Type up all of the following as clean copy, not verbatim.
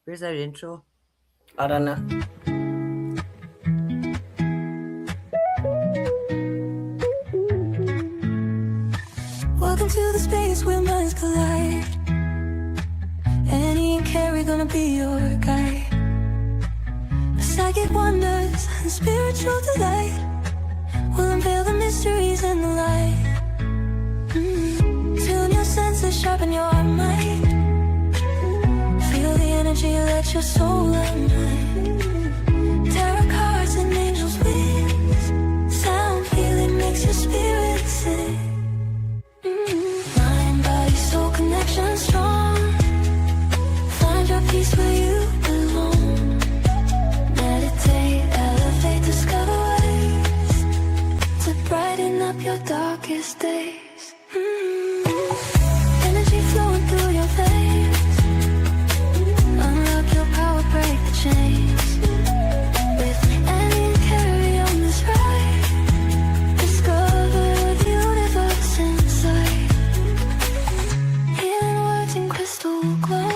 Where's our intro? I don't know. Welcome to the space where minds collide. Annie and Carrie gonna be your guide. Psychic wonders and spiritual delight will unveil the mysteries and the light. Tune your senses, sharpen your mind. Feel the energy, let your soul unwind. Tarot cards and angels' wings. Sound healing makes your spirit sing. Mind, body, soul connection strong. Find your peace where you belong. Meditate, elevate, discover ways to brighten up your darkest days. Energy flowing through your veins. Unlock your power, break the chains. With Annie and Carrie on this ride, discover the universe inside. Healing words in crystal glow,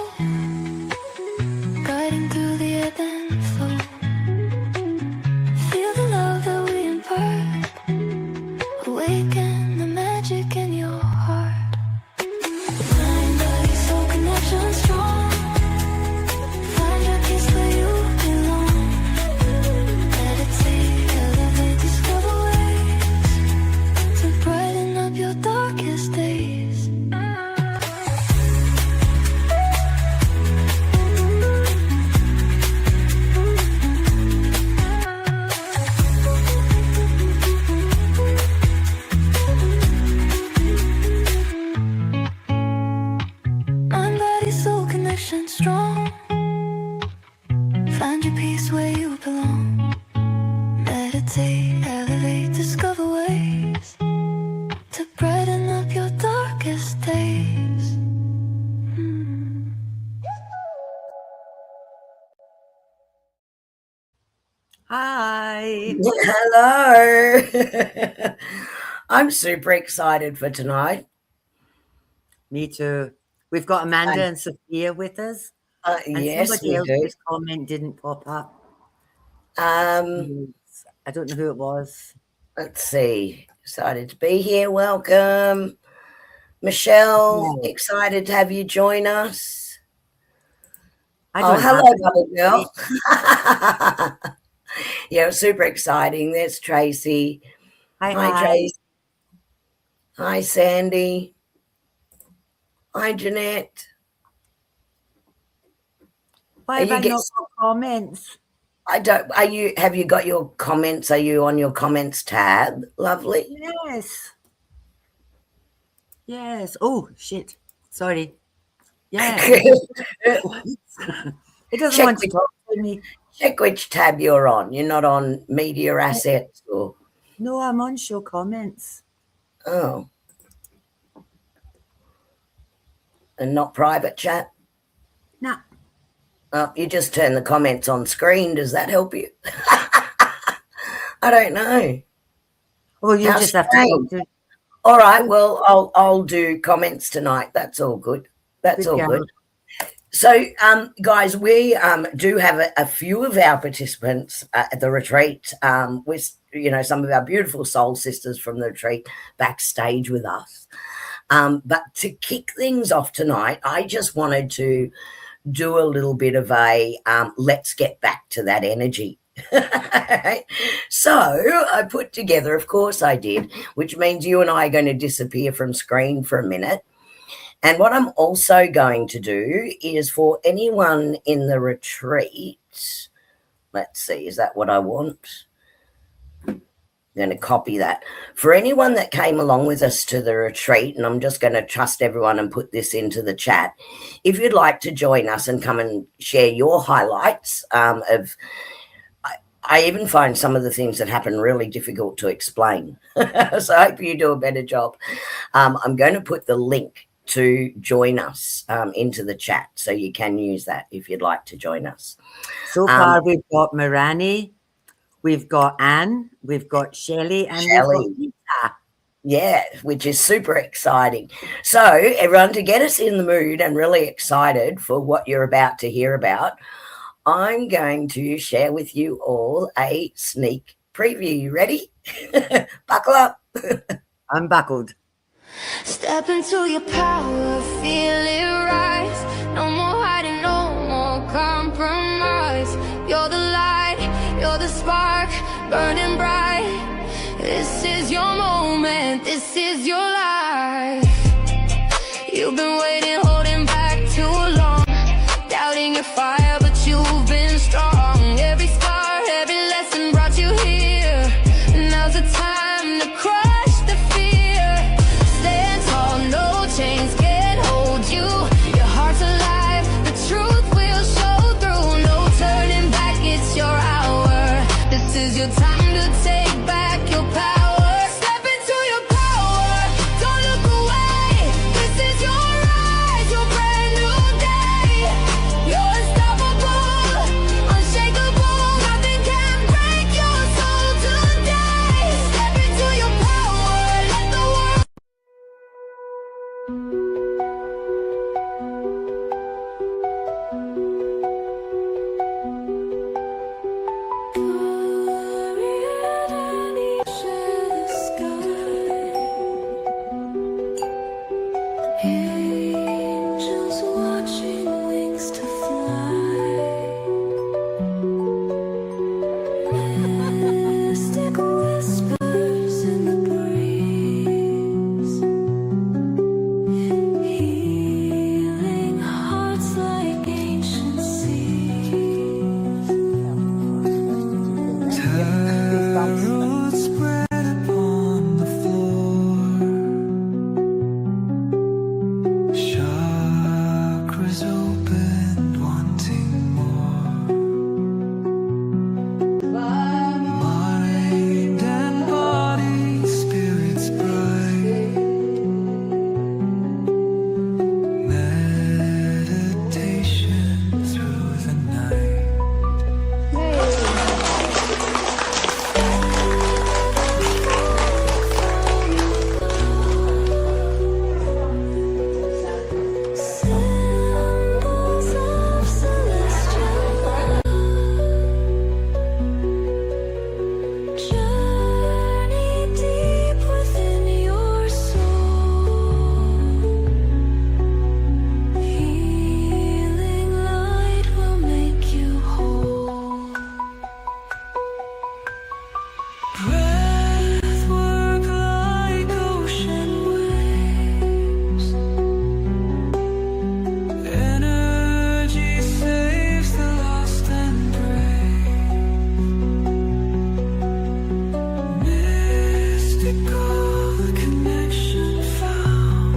guiding through the ebb and flow. Feel the love that we impart. Awaken the magic in your heart. Mind, body, soul connection strong. Find your peace where you belong. Meditate, elevate, discover ways to brighten up your darkest days. Mind, body, soul connection strong. Find your peace where you belong. Meditate, elevate, discover ways to brighten up your darkest days. Hi. Hello. I'm super excited for tonight. Me too. We've got Amanda and Sophia with us. And Yes, somebody we else's do. comment didn't pop up. Um, I don't know who it was. let's see. Excited to be here. Welcome. Michelle, Yeah. excited to have you join us. I Oh, don't have hello, it. Bubble Girl. Yeah, super exciting. There's Tracy. Hi, Hi, hi. Tracy. Hi, Sandy. Hi, Jeanette. Why Are have you I not got comments? have you got your comments? Are you on your comments tab? Lovely. Yes. Yes. Oh, shit. Sorry. Yeah. It doesn't check want to which, talk to me. check which tab you're on. You're not on media assets or No, I'm on show comments. oh, and not private chat. Nah. Oh, you just turn the comments on screen. Does that help you? I don't know. Well, you How just have to talk strange. to All right. Well, I'll do comments tonight. That's all good. That's good all girl. good. So, guys, we do have a few of our participants at the retreat with, some of our beautiful soul sisters from the retreat backstage with us. But to kick things off tonight, I just wanted to do a little bit of a let's get back to that energy. So I put together, of course I did, which means you and I are going to disappear from screen for a minute. And what I'm also going to do is for anyone in the retreat, let's see, is that what I want? I'm going to copy that. For anyone that came along with us to the retreat, and I'm just going to trust everyone and put this into the chat, if you'd like to join us and come and share your highlights of I even find some of the things that happen really difficult to explain. So I hope you do a better job. I'm going to put the link to join us into the chat, so you can use that if you'd like to join us. So far, we've got Mirani, we've got Anne, we've got Shelley, and Shelley. we've got Lisa. Yeah, which is super exciting. So, everyone, to get us in the mood and really excited for what you're about to hear about, I'm going to share with you all a sneak preview. You ready? Buckle up. I'm buckled. Step into your power, feel it rise. No more hiding, no more compromise. You're the light, you're the spark, burning bright. This is your moment, this is your life. You've been waiting, holding back too long, doubting your fire, but you've been strong. Every scar, every lesson brought you here. Now's the time to crush the fear. Stand tall, no chains can hold you. Your heart's alive, the truth will show through. No turning back, it's your hour. This is your time to take back your power. Step into your power, don't look away. This is your rise, your brand new day. You're unstoppable, unshakable. Nothing can break your soul today. Step into your power, let the world. Angels watching wings to fly. Mystic whispers in the breeze. Healing hearts like ancient seas. Tarot spread upon the floor. Chakras opened, wanting more. Mind and body, spirits bright. Meditation through the night. Symbols of celestial love. Journey deep within your soul. Healing light will make you whole. Breathwork like ocean waves. Energy saves the lost and brave. Mystical, the connection found.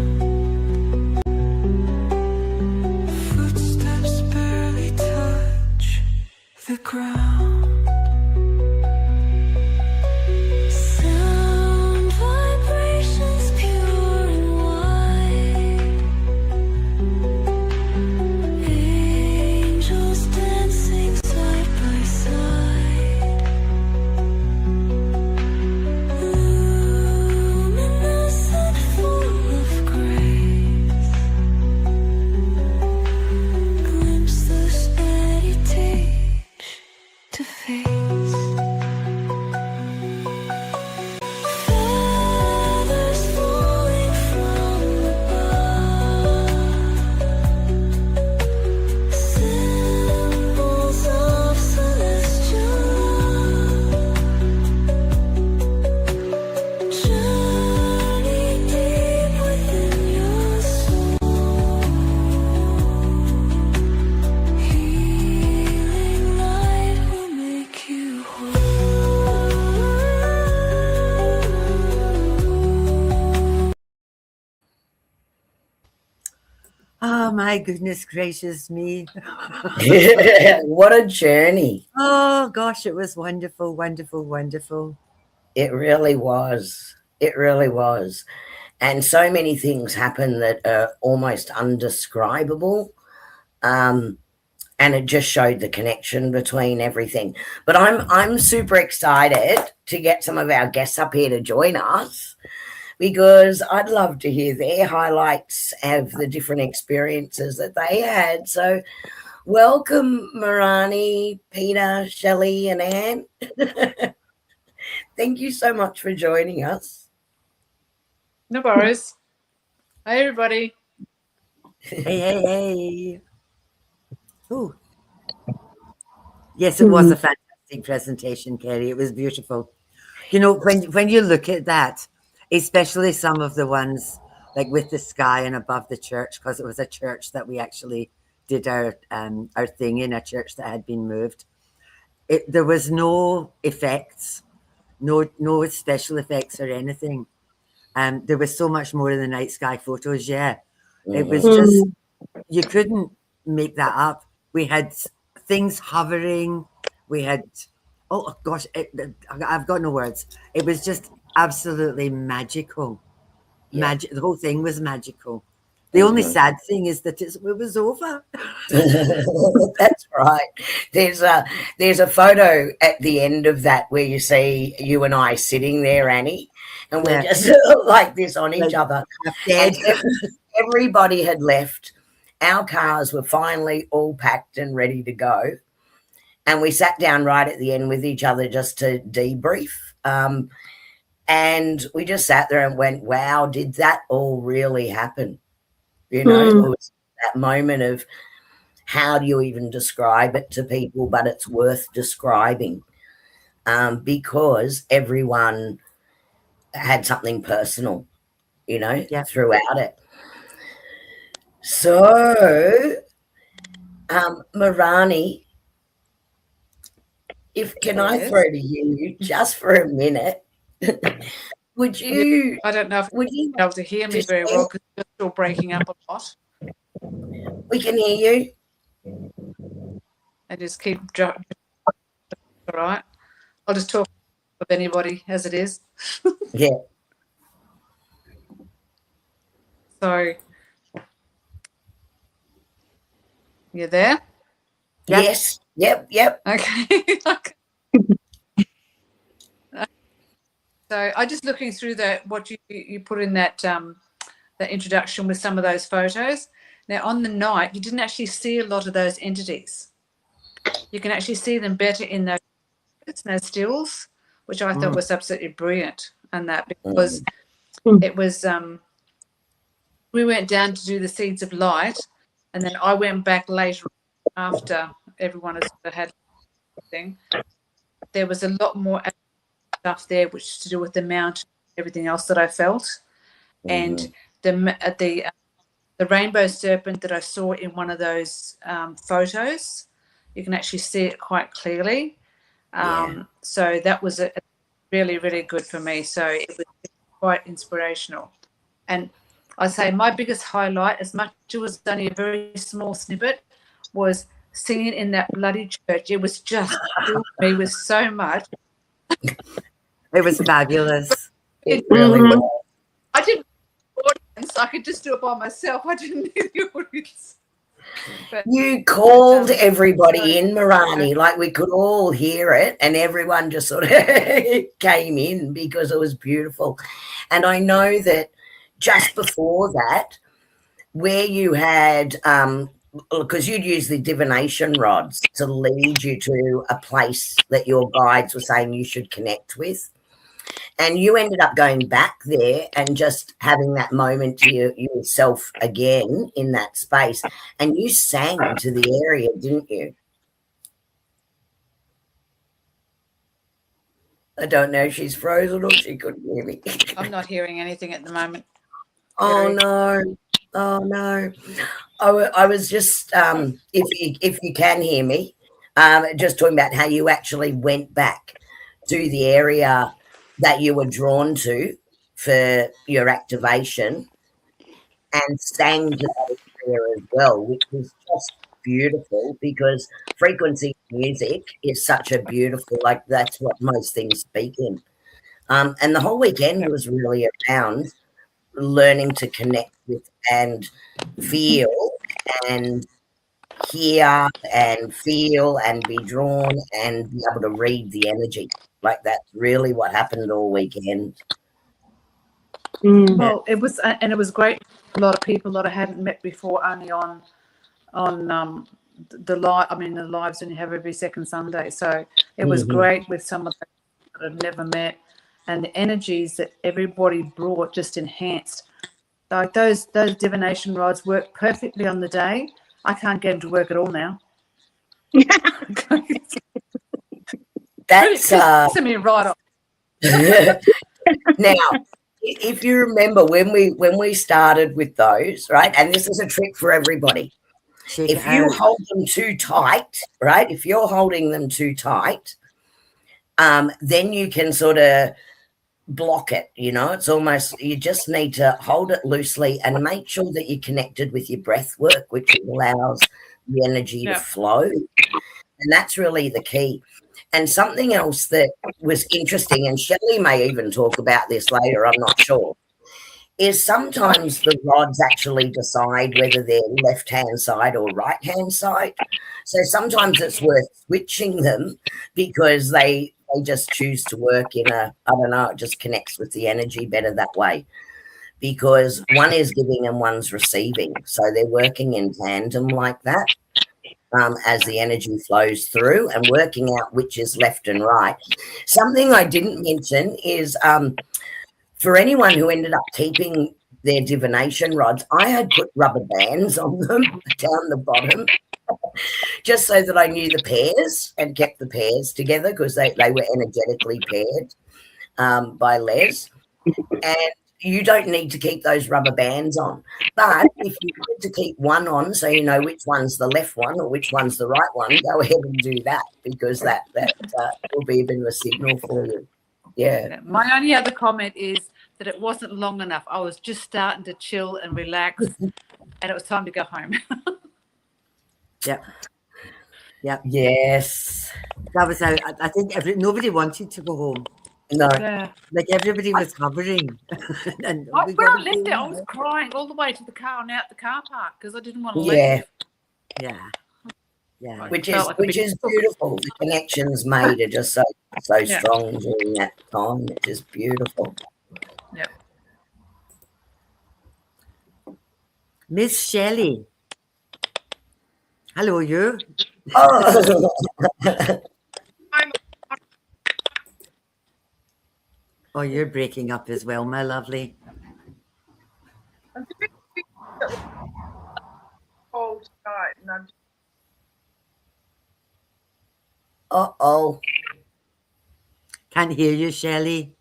Footsteps barely touch the ground. Sound vibrations pure and wide. Angels dancing side by side. Luminous and full of grace. Glimpse those meditate to face. Feathers falling from above. Symbols of celestial love. Journey deep within your soul. Healing light will make you whole. Oh, my goodness gracious me. What a journey. Oh, gosh, it was wonderful, wonderful, wonderful. It really was. It really was. And so many things happen that are almost undescribable. And it just showed the connection between everything. But I'm super excited to get some of our guests up here to join us because I'd love to hear their highlights of the different experiences that they had. So welcome, Marani, Peter, Shelley, and Anne. Thank you so much for joining us. No worries. Hi, everybody. Hey. Ooh. Yes, it was a fantastic presentation, Kerry. It was beautiful. You know, when you look at that, especially some of the ones like with the sky and above the church, because it was a church that we actually did our thing in, a church that had been moved. There was no effects, no special effects or anything. There was so much more in the night sky photos. Yeah, it was just, you couldn't make that up. We had things hovering. We had, oh gosh, I've got no words. It was just absolutely magical. Yeah. The whole thing was magical. The only sad thing is that it was over. That's right. There's a photo at the end of that where you see you and I sitting there, Annie, and we're just like this on each other. Dead. And everybody had left. Our cars were finally all packed and ready to go. And we sat down right at the end with each other just to debrief. And we just sat there and went, wow, did that all really happen? You know, it was that moment of how do you even describe it to people, but it's worth describing because everyone had something personal, you know, throughout it. So, Marani, I throw to you just for a minute? Would you? I don't know if you'll be able to hear me very well because you're still breaking up a lot. We can hear you. And just keep all right. I'll just talk with anybody as it is. Yeah. So, you there? Yes. Yep. Okay. So I just looking through what you put in that introduction with some of those photos. Now on the night, you didn't actually see a lot of those entities. You can actually see them better in those stills, which I thought was absolutely brilliant. And that because it was, we went down to do the seeds of light, and then I went back later after everyone has had thing. There was a lot more stuff there, which to do with the mountain, everything else that I felt, and the rainbow serpent that I saw in one of those photos, you can actually see it quite clearly. So that was really, really good for me. So it was quite inspirational. And I'd say my biggest highlight, as much as it was only a very small snippet, was singing in that bloody church. It was just filled me with so much. It was fabulous. It really was. I didn't need the audience. I could just do it by myself. I didn't need the audience. But, you called everybody in, Marani, like we could all hear it, and everyone just sort of came in because it was beautiful. And I know that just before that, where you had because you'd use the divination rods to lead you to a place that your guides were saying you should connect with. And you ended up going back there and just having that moment to yourself again in that space. And you sang to the area, didn't you? I don't know if she's frozen or she couldn't hear me. I'm not hearing anything at the moment. Oh, no. Oh, no. I was just, if you can hear me, just talking about how you actually went back to the area that you were drawn to for your activation and sang to that area as well, which was just beautiful because frequency music is such a beautiful, like that's what most things speak in. And the whole weekend was really around learning to connect with and feel and hear and feel and be drawn and be able to read the energy. Like that's really what happened all weekend. Well, it was, and it was great. A lot of people that I hadn't met before, only on the live. I mean, the lives only have every second Sunday, so it was great with some of them that I've never met, and the energies that everybody brought just enhanced. Like those divination rods work perfectly on the day. I can't get them to work at all now. That's Send me right off. now, if you remember when we started with those, right? And this is a trick for everybody. Shake If it you out. hold them too tight, right? If you're holding them too tight, then you can sort of block it. You know, it's almost, you just need to hold it loosely and make sure that you're connected with your breath work, which allows the energy to flow. And that's really the key. And something else that was interesting, and Shelley may even talk about this later, I'm not sure, is sometimes the rods actually decide whether they're left-hand side or right-hand side. So sometimes it's worth switching them because they just choose to work in a, I don't know, it just connects with the energy better that way. Because one is giving and one's receiving. So they're working in tandem like that. As the energy flows through and working out which is left and right. Something I didn't mention is for anyone who ended up keeping their divination rods, I had put rubber bands on them down the bottom just so that I knew the pairs and kept the pairs together because they were energetically paired by Les. And you don't need to keep those rubber bands on. But if you need to keep one on so you know which one's the left one or which one's the right one, go ahead and do that because that will be a bit of a signal for you. Yeah. My only other comment is that it wasn't long enough. I was just starting to chill and relax, and it was time to go home. Yep. Yep. Yes. That was how I think nobody wanted to go home. No. Yeah. Like everybody was hovering. And When we I got left it, I was crying all the way to the car and out the car park because I didn't want to leave. Yeah. Yeah. Which Felt is like a big beautiful. The connections made are just so strong during that time. It's just beautiful. Yeah. Miss Shelley. Hello, you. Oh. Oh, you're breaking up as well, my lovely. Cold night, and I'm Uh-oh. Can't hear you, Shelley.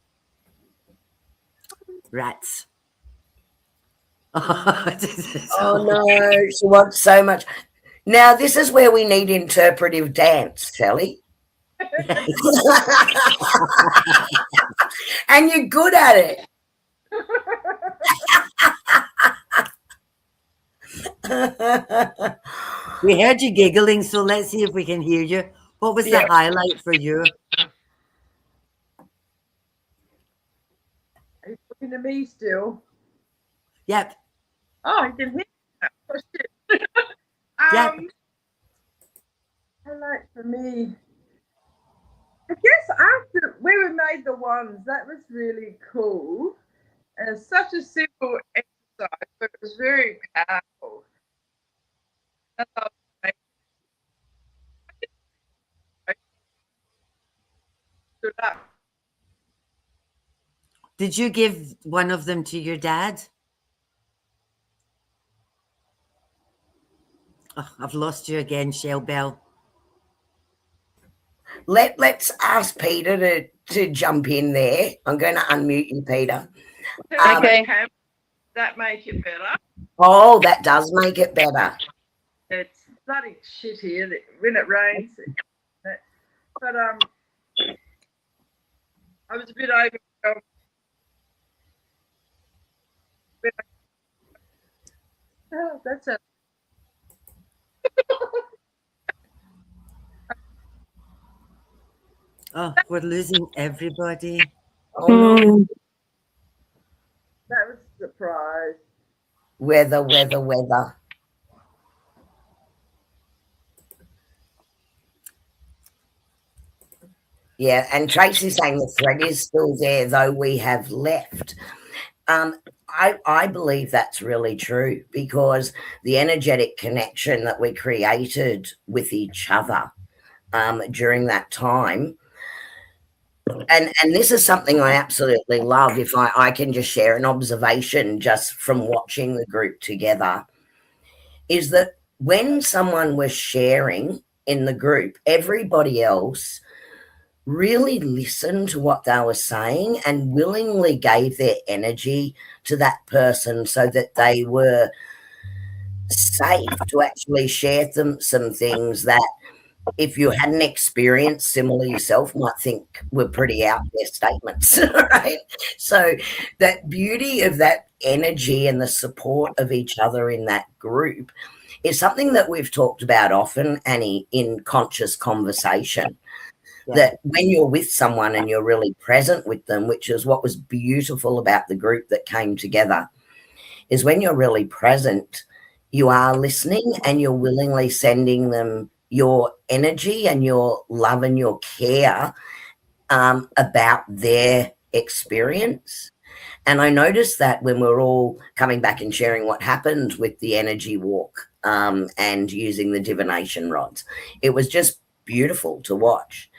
Rats. Oh, no. She wants so much. Now, this is where we need interpretive dance, Shelley. And you're good at it. We heard you giggling, so let's see if we can hear you. What was the highlight for you? Are you talking to me still? Yep. Oh, you can hear that. Oh, shit. Yep. Highlight for me. I guess after we were made the ones, that was really cool. And it's such a simple exercise, but it was very powerful. That's all I stood up. Did you give one of them to your dad? Oh, I've lost you again, Shell Bell. Let's ask Peter to jump in there. I'm going to unmute you, Peter. Okay. That make it better. Oh, that does make it better. It's bloody shit here when it rains. But I was a bit overwhelmed. Oh, that's a Oh, we're losing everybody. Oh, no. that was a surprise. Weather. Yeah, and Tracy's saying the thread is still there, though we have left. I believe that's really true, because the energetic connection that we created with each other during that time, and this is something I absolutely love. If I can just share an observation just from watching the group together, is that when someone was sharing in the group, everybody else really listened to what they were saying and willingly gave their energy to that person so that they were safe to actually share some things that, if you hadn't experienced similar yourself, might think were pretty out there statements, right? So that beauty of that energy and the support of each other in that group is something that we've talked about often, Annie, in conscious conversation. Yeah. That when you're with someone and you're really present with them, which is what was beautiful about the group that came together, is when you're really present, you are listening and you're willingly sending them your energy and your love and your care about their experience. And I noticed that when we're all coming back and sharing what happened with the energy walk and using the divination rods, it was just beautiful to watch.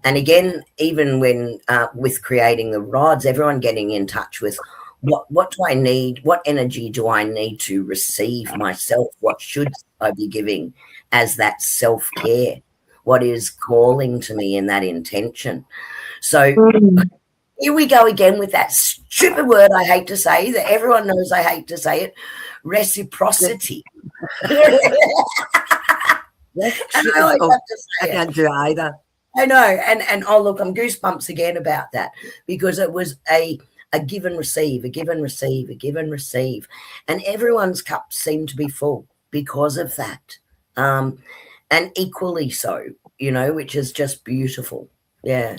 And again, even when with creating the rods, everyone getting in touch with what do I need? What energy do I need to receive myself? What should I be giving as that self-care? What is calling to me in that intention? So here we go again with that stupid word I hate to say, that everyone knows I hate to say it, reciprocity. Yes. And I always Oh, have to I say it. can't do it either. I know, and oh look, I'm goosebumps again about that, because it was a give and receive, a give and receive, a give and receive, and everyone's cups seemed to be full because of that, and equally so, you know, which is just beautiful. Yeah.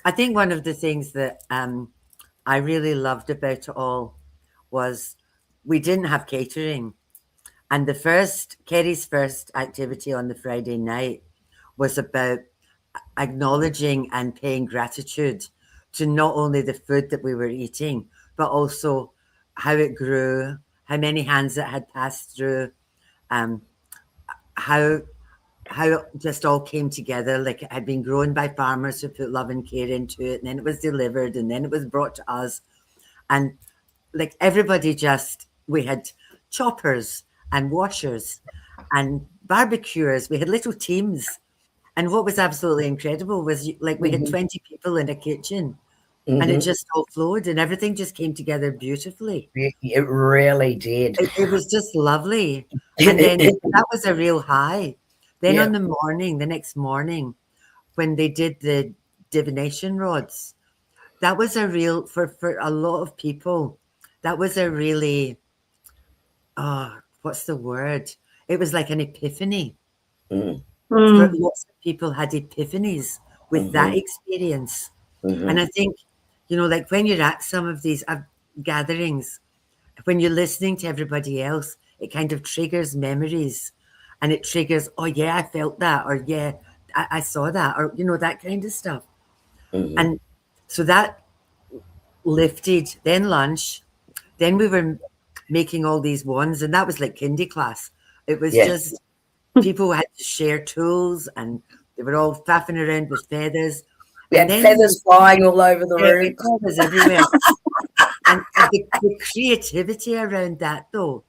I think one of the things that I really loved about it all was we didn't have catering. And Kerry's first activity on the Friday night was about acknowledging and paying gratitude to not only the food that we were eating, but also how it grew, how many hands it had passed through, um, how it just all came together. Like, it had been grown by farmers who put love and care into it, and then it was delivered, and then it was brought to us. And like everybody we had choppers and washers and barbecuers. We had little teams. And what was absolutely incredible was like we had 20 people in a kitchen and it just all flowed and everything just came together beautifully. It really did. It was just lovely. And then that was a real high. Then Yeah. on the next morning, when they did the divination rods, that was a real, for a lot of people, that was a really, what's the word? It was like an epiphany. For lots of people had epiphanies with that experience. And I think, you know, like when you're at some of these gatherings, when you're listening to everybody else, it kind of triggers memories and it triggers, oh yeah, I felt that, or yeah, I saw that, or, you know, that kind of stuff. And so that lifted, then lunch, then we were making all these wands, and that was like kindy class. It was Yes. just people had to share tools and they were all faffing around with feathers. We had feathers flying all over the room. Feathers everywhere. and the creativity around that, though,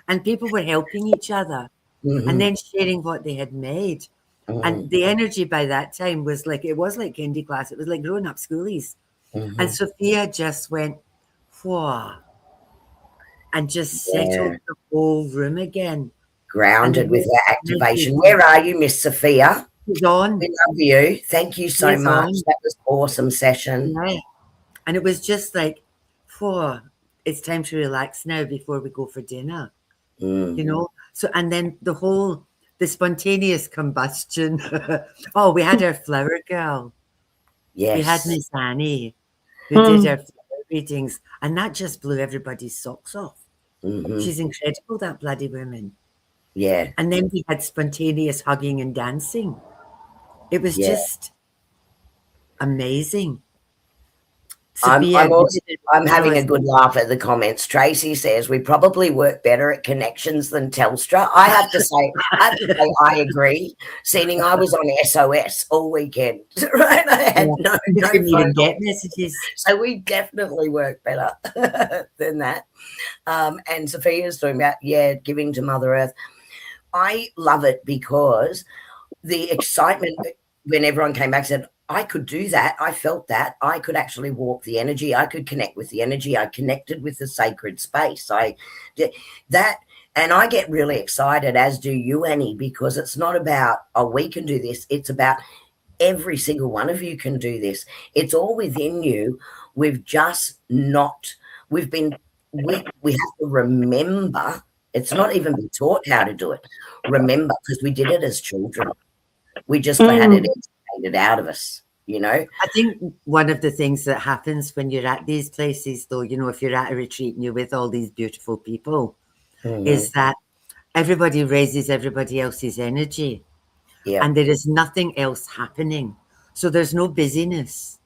and people were helping each other and then sharing what they had made. And the energy by that time was like, it was like kindy class. It was like growing up schoolies. And Sophia just went, whoa, and just settled the whole room again. Grounded with that activation. Where are you, Miss Sophia? She's on. We love you. Thank you so She's much. on. That was awesome session. Yeah. And it was just like, whoa, it's time to relax now before we go for dinner. You know? So, and then the spontaneous combustion. Oh, we had our flower girl. Yes. We had Miss Annie who did our flower readings, and that just blew everybody's socks off. She's incredible, that bloody woman. Yeah. And then we had spontaneous hugging and dancing. It was just amazing. Sophia, you Also, didn't I'm tell having a us. good laugh at the comments. Tracy says we probably work better at connections than Telstra. I agree. Seeing I was on SOS all weekend, right? I had Yeah, no we couldn't phone even call. get messages. So we definitely work better than that. And Sophia's talking about, giving to Mother Earth. I love it because the excitement when everyone came back said, I could do that. I felt that. I could actually walk the energy. I could connect with the energy. I connected with the sacred space. I did that. And I get really excited, as do you, Annie, because it's not about, oh, we can do this. It's about every single one of you can do this. It's all within you. We've just not, we've been, we have to remember. It's not even been taught how to do it. Remember, because we did it as children. We just had it educated out of us, you know? I think one of the things that happens when you're at these places, though, you know, if you're at a retreat and you're with all these beautiful people, is that everybody raises everybody else's energy. Yeah. And there is nothing else happening. So there's no busyness.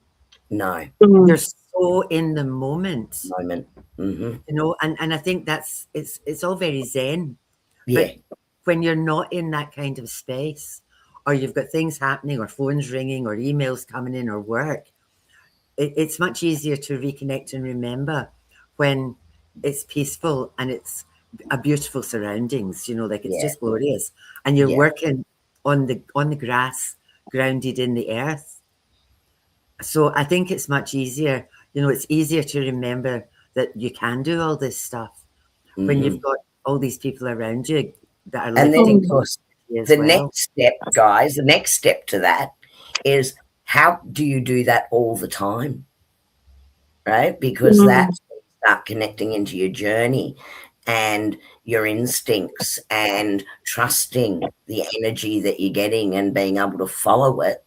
No. You're so in the moment. Moment. You know, and I think that's it's all very zen. Yeah. But when you're not in that kind of space, or you've got things happening, or phones ringing, or emails coming in, or work, it's much easier to reconnect and remember when it's peaceful and it's a beautiful surroundings, you know, like it's just glorious. And you're working on the grass, grounded in the earth. So I think it's much easier, you know, it's easier to remember that you can do all this stuff when you've got all these people around you that are And then, lifting of course, you as the well. next step, guys, the next step to that is, how do you do that all the time? Right? Because that's when you start connecting into your journey and your instincts and trusting the energy that you're getting and being able to follow it,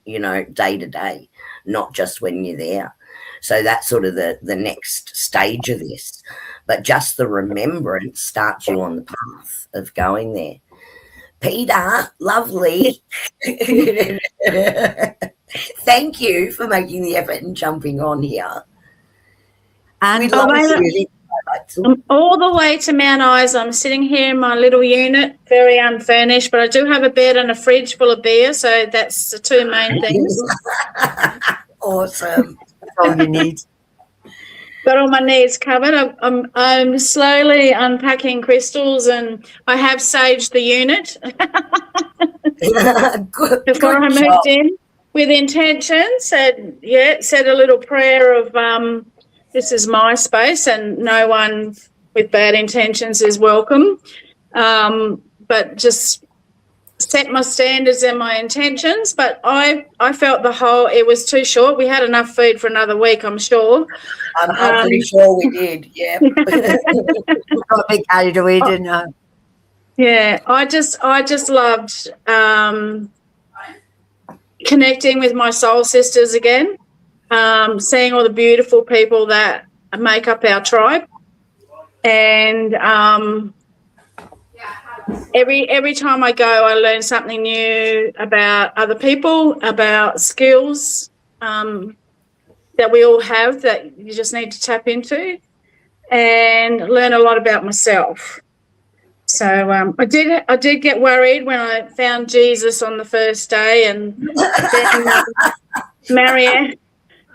you know, day to day, not just when you're there. So that's sort of the next stage of this. But just the remembrance starts you on the path of going there. Peter, lovely. Thank you for making the effort and jumping on here. And We'd love to Layla, hear the highlights. I'm all the way to Mount Isa. I'm sitting here in my little unit, very unfurnished, but I do have a bed and a fridge full of beer, so that's the two main things. Awesome. that's all you need. Got all my needs covered. I'm slowly unpacking crystals, and I have saged the unit Good, before I good job. moved in with intention. Said a little prayer of this is my space, and no one with bad intentions is welcome. But just set my standards and my intentions. But I felt it was too short. We had enough food for another week, I'm sure. I'm pretty sure we did. Yeah. Got a bit carried away, didn't I? Yeah, I just loved connecting with my soul sisters again, seeing all the beautiful people that make up our tribe, and every time I go, I learn something new about other people, about skills that we all have that you just need to tap into, and learn a lot about myself. So I did get worried when I found Jesus on the first day, and then Marianne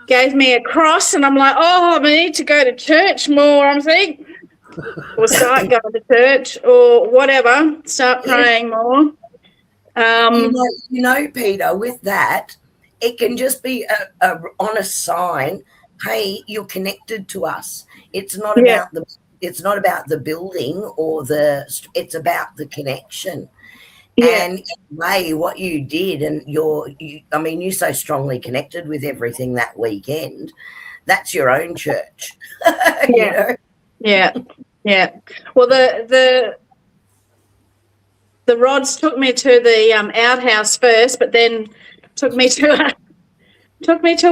gave me a cross, and I'm like, oh, I need to go to church more, I think, or start going to church or whatever, start praying more. You know, Peter, with that, it can just be a honest sign. Hey, you're connected to us. It's not about the building or it's about the connection. Yeah. And in a way, what you did, and you're so strongly connected with everything that weekend. That's your own church. You know? Yeah. Well, the rods took me to the outhouse first, but then took me to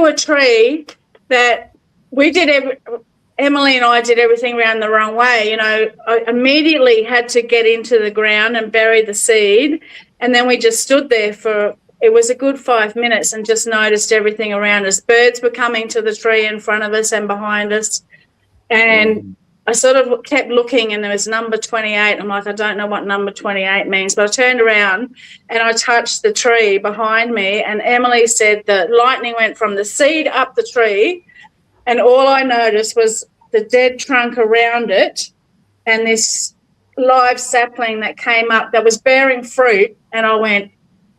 a tree that we did. Emily and I did everything around the wrong way. You know, I immediately had to get into the ground and bury the seed, and then we just stood there for it was a good 5 minutes and just noticed everything around us. Birds were coming to the tree in front of us and behind us. And I sort of kept looking, and there was number 28. I'm like, I don't know what number 28 means. But I turned around and I touched the tree behind me, and Emily said the lightning went from the seed up the tree, and all I noticed was the dead trunk around it and this live sapling that came up that was bearing fruit. And I went,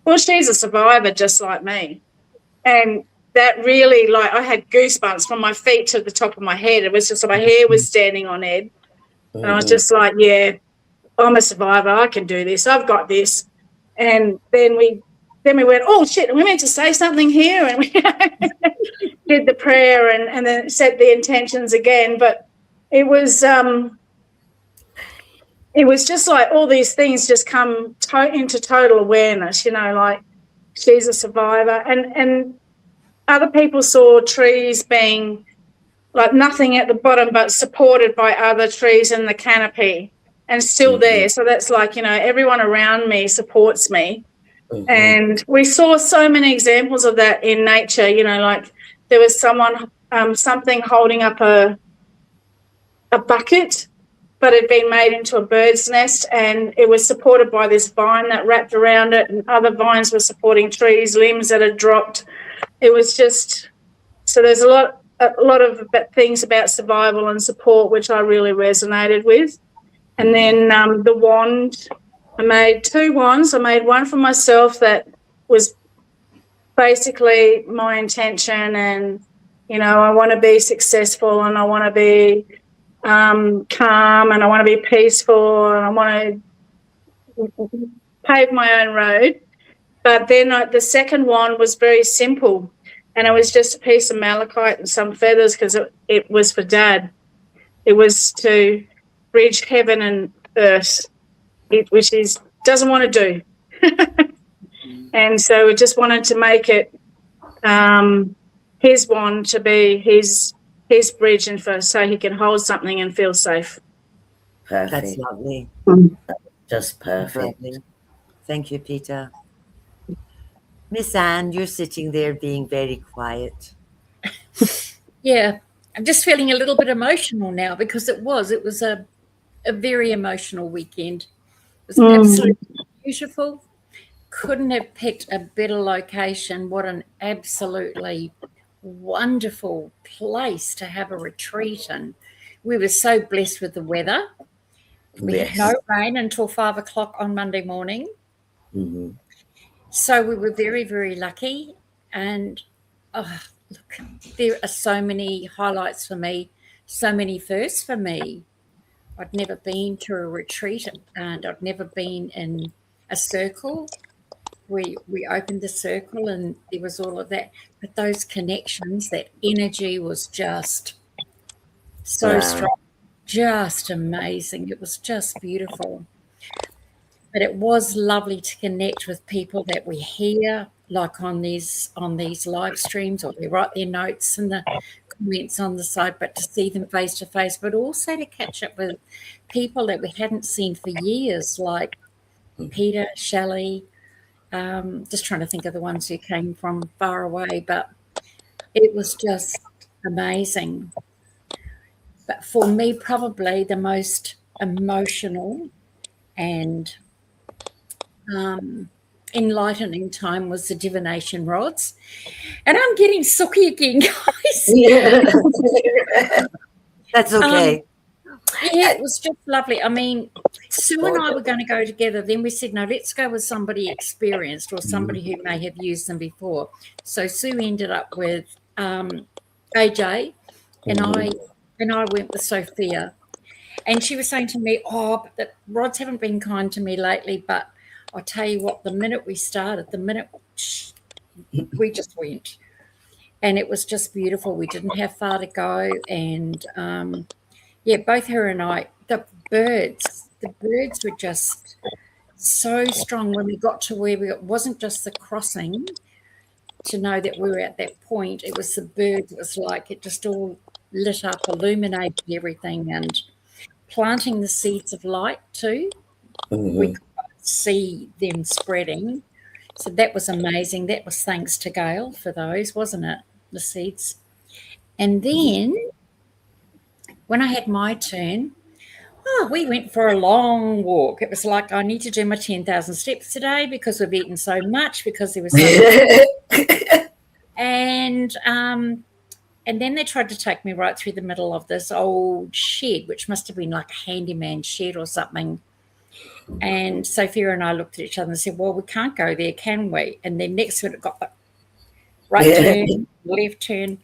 well, she's a survivor just like me. And that really, like, I had goosebumps from my feet to the top of my head. It was just like my hair was standing on end. And I was just like, yeah, I'm a survivor. I can do this. I've got this. And then we went, oh, shit, we meant to say something here. And we did the prayer and then set the intentions again. But it was just like all these things just come into total awareness, you know, like she's a survivor. And other people saw trees being like nothing at the bottom but supported by other trees in the canopy and still there. So that's like, you know, everyone around me supports me. And we saw so many examples of that in nature, you know, like there was something holding up a bucket, but it had been made into a bird's nest, and it was supported by this vine that wrapped around it, and other vines were supporting trees, limbs that had dropped. It was just, so there's a lot of things about survival and support which I really resonated with. And then the wand, I made 2 wands. I made one for myself that was basically my intention, and, you know, I want to be successful, and I want to be calm, and I want to be peaceful, and I want to pave my own road. But then the second one was very simple, and it was just a piece of malachite and some feathers because it was for Dad. It was to bridge heaven and earth, which he doesn't want to do. And so we just wanted to make it his wand to be his bridge, and so he can hold something and feel safe. Perfect. That's lovely. Just perfect. Lovely. Thank you, Peter. Miss Anne, you're sitting there being very quiet. Yeah, I'm just feeling a little bit emotional now because it was a very emotional weekend. It was absolutely beautiful. Couldn't have picked a better location. What an absolutely wonderful place to have a retreat in. We were so blessed with the weather. We had no rain until 5 o'clock on Monday morning. So we were very, very lucky. And look, there are so many highlights for me, so many firsts for me. I'd never been to a retreat, and I'd never been in a circle. We opened the circle and there was all of that. But those connections, that energy was just so strong, just amazing. It was just beautiful. But it was lovely to connect with people that we hear, like on these live streams, or they write their notes and the comments on the side, but to see them face to face, but also to catch up with people that we hadn't seen for years, like Peter, Shelley, just trying to think of the ones who came from far away, but it was just amazing. But for me, probably the most emotional and enlightening time was the divination rods. And I'm getting sooky again, guys. Yeah. That's okay. Yeah, it was just lovely. I mean, Sue and I were going to go together. Then we said, no, let's go with somebody experienced or somebody who may have used them before. So Sue ended up with AJ, and I went with Sophia. And she was saying to me, but the rods haven't been kind to me lately, but I'll tell you what, the minute we started, we just went. And it was just beautiful. We didn't have far to go. And, both her and I, the birds were just so strong when we got to where it wasn't just the crossing to know that we were at that point. It was the birds. It was like it just all lit up, illuminated everything, and planting the seeds of light too. We could see them spreading. So that was amazing. That was thanks to Gail for those, wasn't it? The seeds. And then when I had my turn, we went for a long walk. It was like, I need to do my 10,000 steps today because we've eaten so much, because there was so much. And then they tried to take me right through the middle of this old shed, which must have been like a handyman shed or something. And Sophia and I looked at each other and said, well, we can't go there, can we? And then next to it got the right turn, left turn.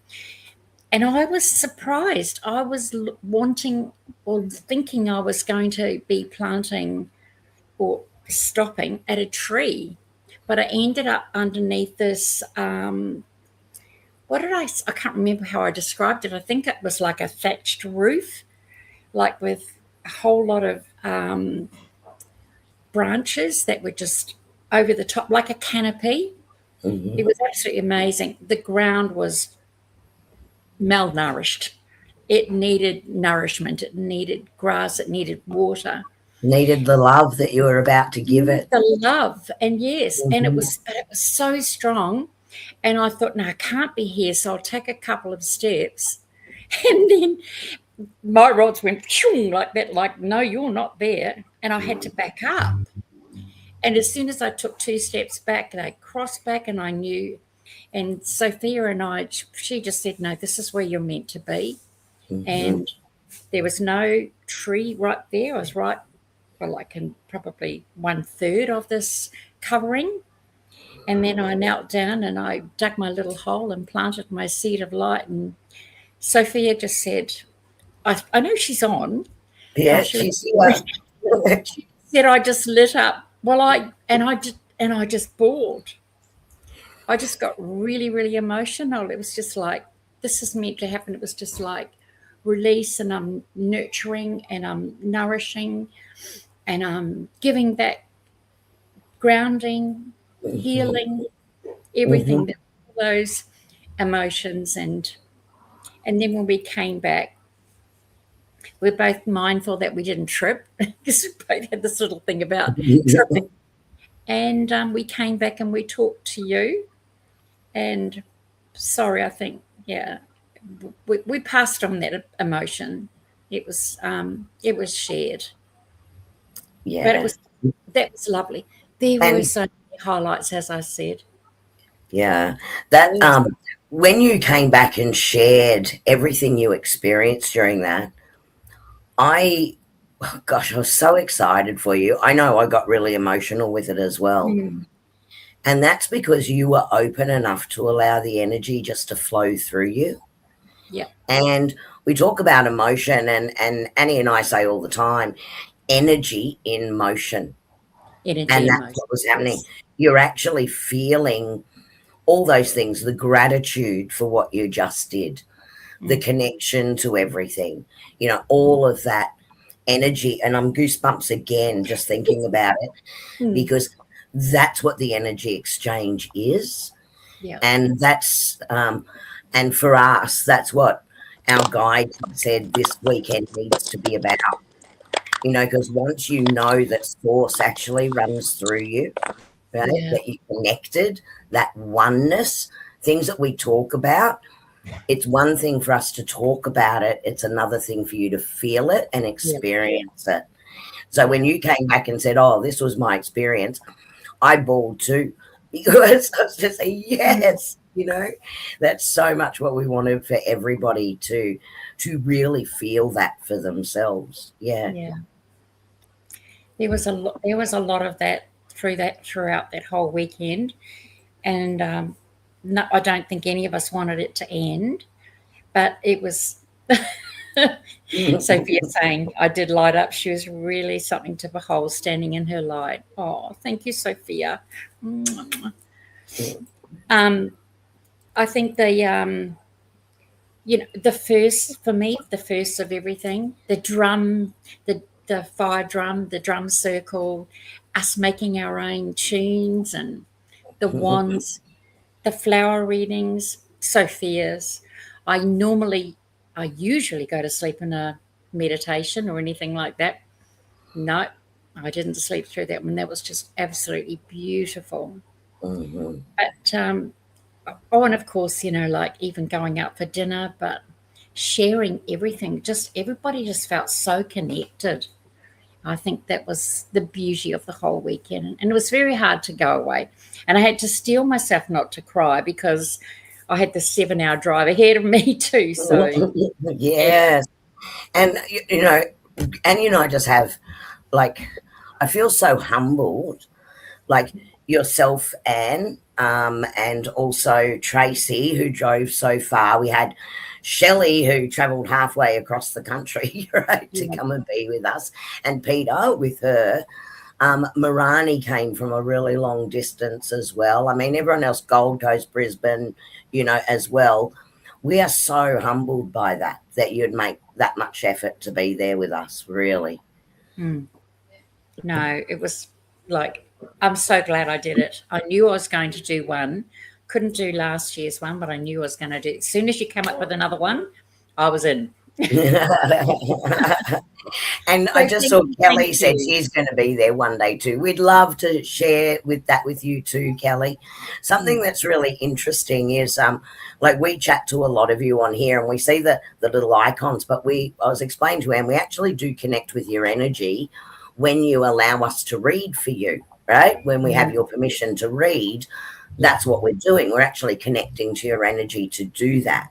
And I was surprised. I was wanting or thinking I was going to be planting or stopping at a tree, but I ended up underneath this, I can't remember how I described it. I think it was like a thatched roof, like with a whole lot of branches that were just over the top, like a canopy. It was absolutely amazing. The ground was malnourished. It needed nourishment. It needed grass. It needed water. Needed the love that you were about to give it. The love, and yes, and it was so strong. And I thought, no, I can't be here, so I'll take a couple of steps. And then my rods went like that, like, no, you're not there. And I had to back up. And as soon as I took 2 steps back, they crossed back, and I knew. And Sophia and I, she just said, no, this is where you're meant to be. And there was no tree right there. I was right, well, like in probably 1/3 of this covering. And then I knelt down and I dug my little hole and planted my seed of light. And Sophia just said, I know she's on. Yeah, she's here. She said, I just lit up. Well, I just bawled. I just got really, really emotional. It was just like, this is meant to happen. It was just like release, and I'm nurturing, and I'm nourishing, and I'm giving that grounding, healing, everything, that, those emotions. And then when we came back, we're both mindful that we didn't trip, because we both had this little thing about tripping. And we came back and we talked to you. And sorry, I think, yeah, we passed on that emotion. It was shared. Yeah. But that was lovely. There were so many highlights, as I said. Yeah. That when you came back and shared everything you experienced during that, I was so excited for you. I know I got really emotional with it as well. And that's because you were open enough to allow the energy just to flow through you. Yeah. And we talk about emotion, and Annie and I say all the time, energy in motion. Energy and in that's motion. what was happening. Yes. You're actually feeling all those things, the gratitude for what you just did, the connection to everything, all of that energy. And I'm goosebumps again just thinking about it, because that's what the energy exchange is. Yeah. And that's and for us, that's what our guide said this weekend needs to be about. Because once you know that source actually runs through you, right? Yeah. That you're connected, that oneness, things that we talk about, it's one thing for us to talk about it. It's another thing for you to feel it and experience it. So when you came back and said, oh, this was my experience, I bawled too, because I was just saying, yes, that's so much what we wanted for everybody to really feel that for themselves. Yeah. Yeah. There was a lot of that throughout that whole weekend. And no, I don't think any of us wanted it to end, but it was Sophia saying I did light up. She was really something to behold, standing in her light. Oh, thank you, Sophia. I think the first, for me, the first of everything, the drum, the fire drum, the drum circle, us making our own tunes, and the wands, the flower readings, Sophia's. I usually go to sleep in a meditation or anything like that. No, I didn't sleep through that one. That was just absolutely beautiful. Mhm. But oh, and of course, you know, like even going out for dinner, but sharing everything. Just everybody just felt so connected. I think that was the beauty of the whole weekend, and it was very hard to go away. And I had to steel myself not to cry because I had the 7-hour drive ahead of me too. So Yes. And, you know, and you know, I just have, like, I feel so humbled, like yourself, Anne, and also Tracy, who drove so far. We had Shelley, who travelled halfway across the country, right, to yeah, come and be with us, and Peter with her. Marani came from a really long distance as well. I mean, everyone else, Gold Coast, Brisbane, you know, as well. We are so humbled by that, that you'd make that much effort to be there with us, really. no, it was like I'm so glad I did it. I knew I was going to do one. Couldn't do last year's one, but I knew I was going to do it. As soon as you come up with another one, I was in. And So I just saw thank Kelly said you. she's going to be there one day too. We'd love to share with you too, Kelly. Something that's really interesting is like we chat to a lot of you on here and we see the little icons, but I was explaining to Anne, we actually do connect with your energy when you allow us to read for you, right? When we have your permission to read, that's what we're doing. We're actually connecting to your energy to do that.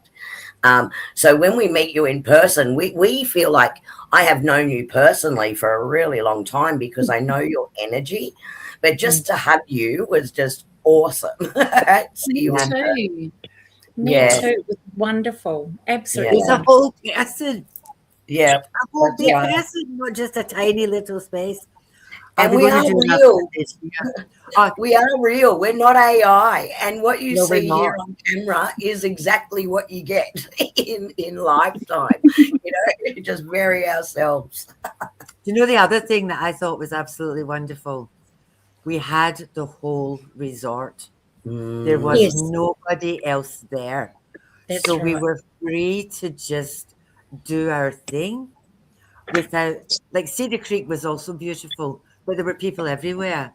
So when we meet you in person, we feel like I have known you personally for a really long time because I know your energy. But just to hug you was just awesome. See you Me in person. too. Me Yeah, too. It was wonderful. Absolutely It's a yeah, wonderful. whole person, yeah. a whole That's big right. person, not just a tiny little space. Are And we we going to are do enough real. of this year? Oh, We are real. We're not AI. And what you no, we're see here not. on camera is exactly what you get in lifetime. You know, just very ourselves. Do you know the other thing that I thought was absolutely wonderful? We had the whole resort. There Mm, was Yes, nobody else there. So that's we right. were free to just do our thing without, like, Cedar Creek was also beautiful, but there were people everywhere.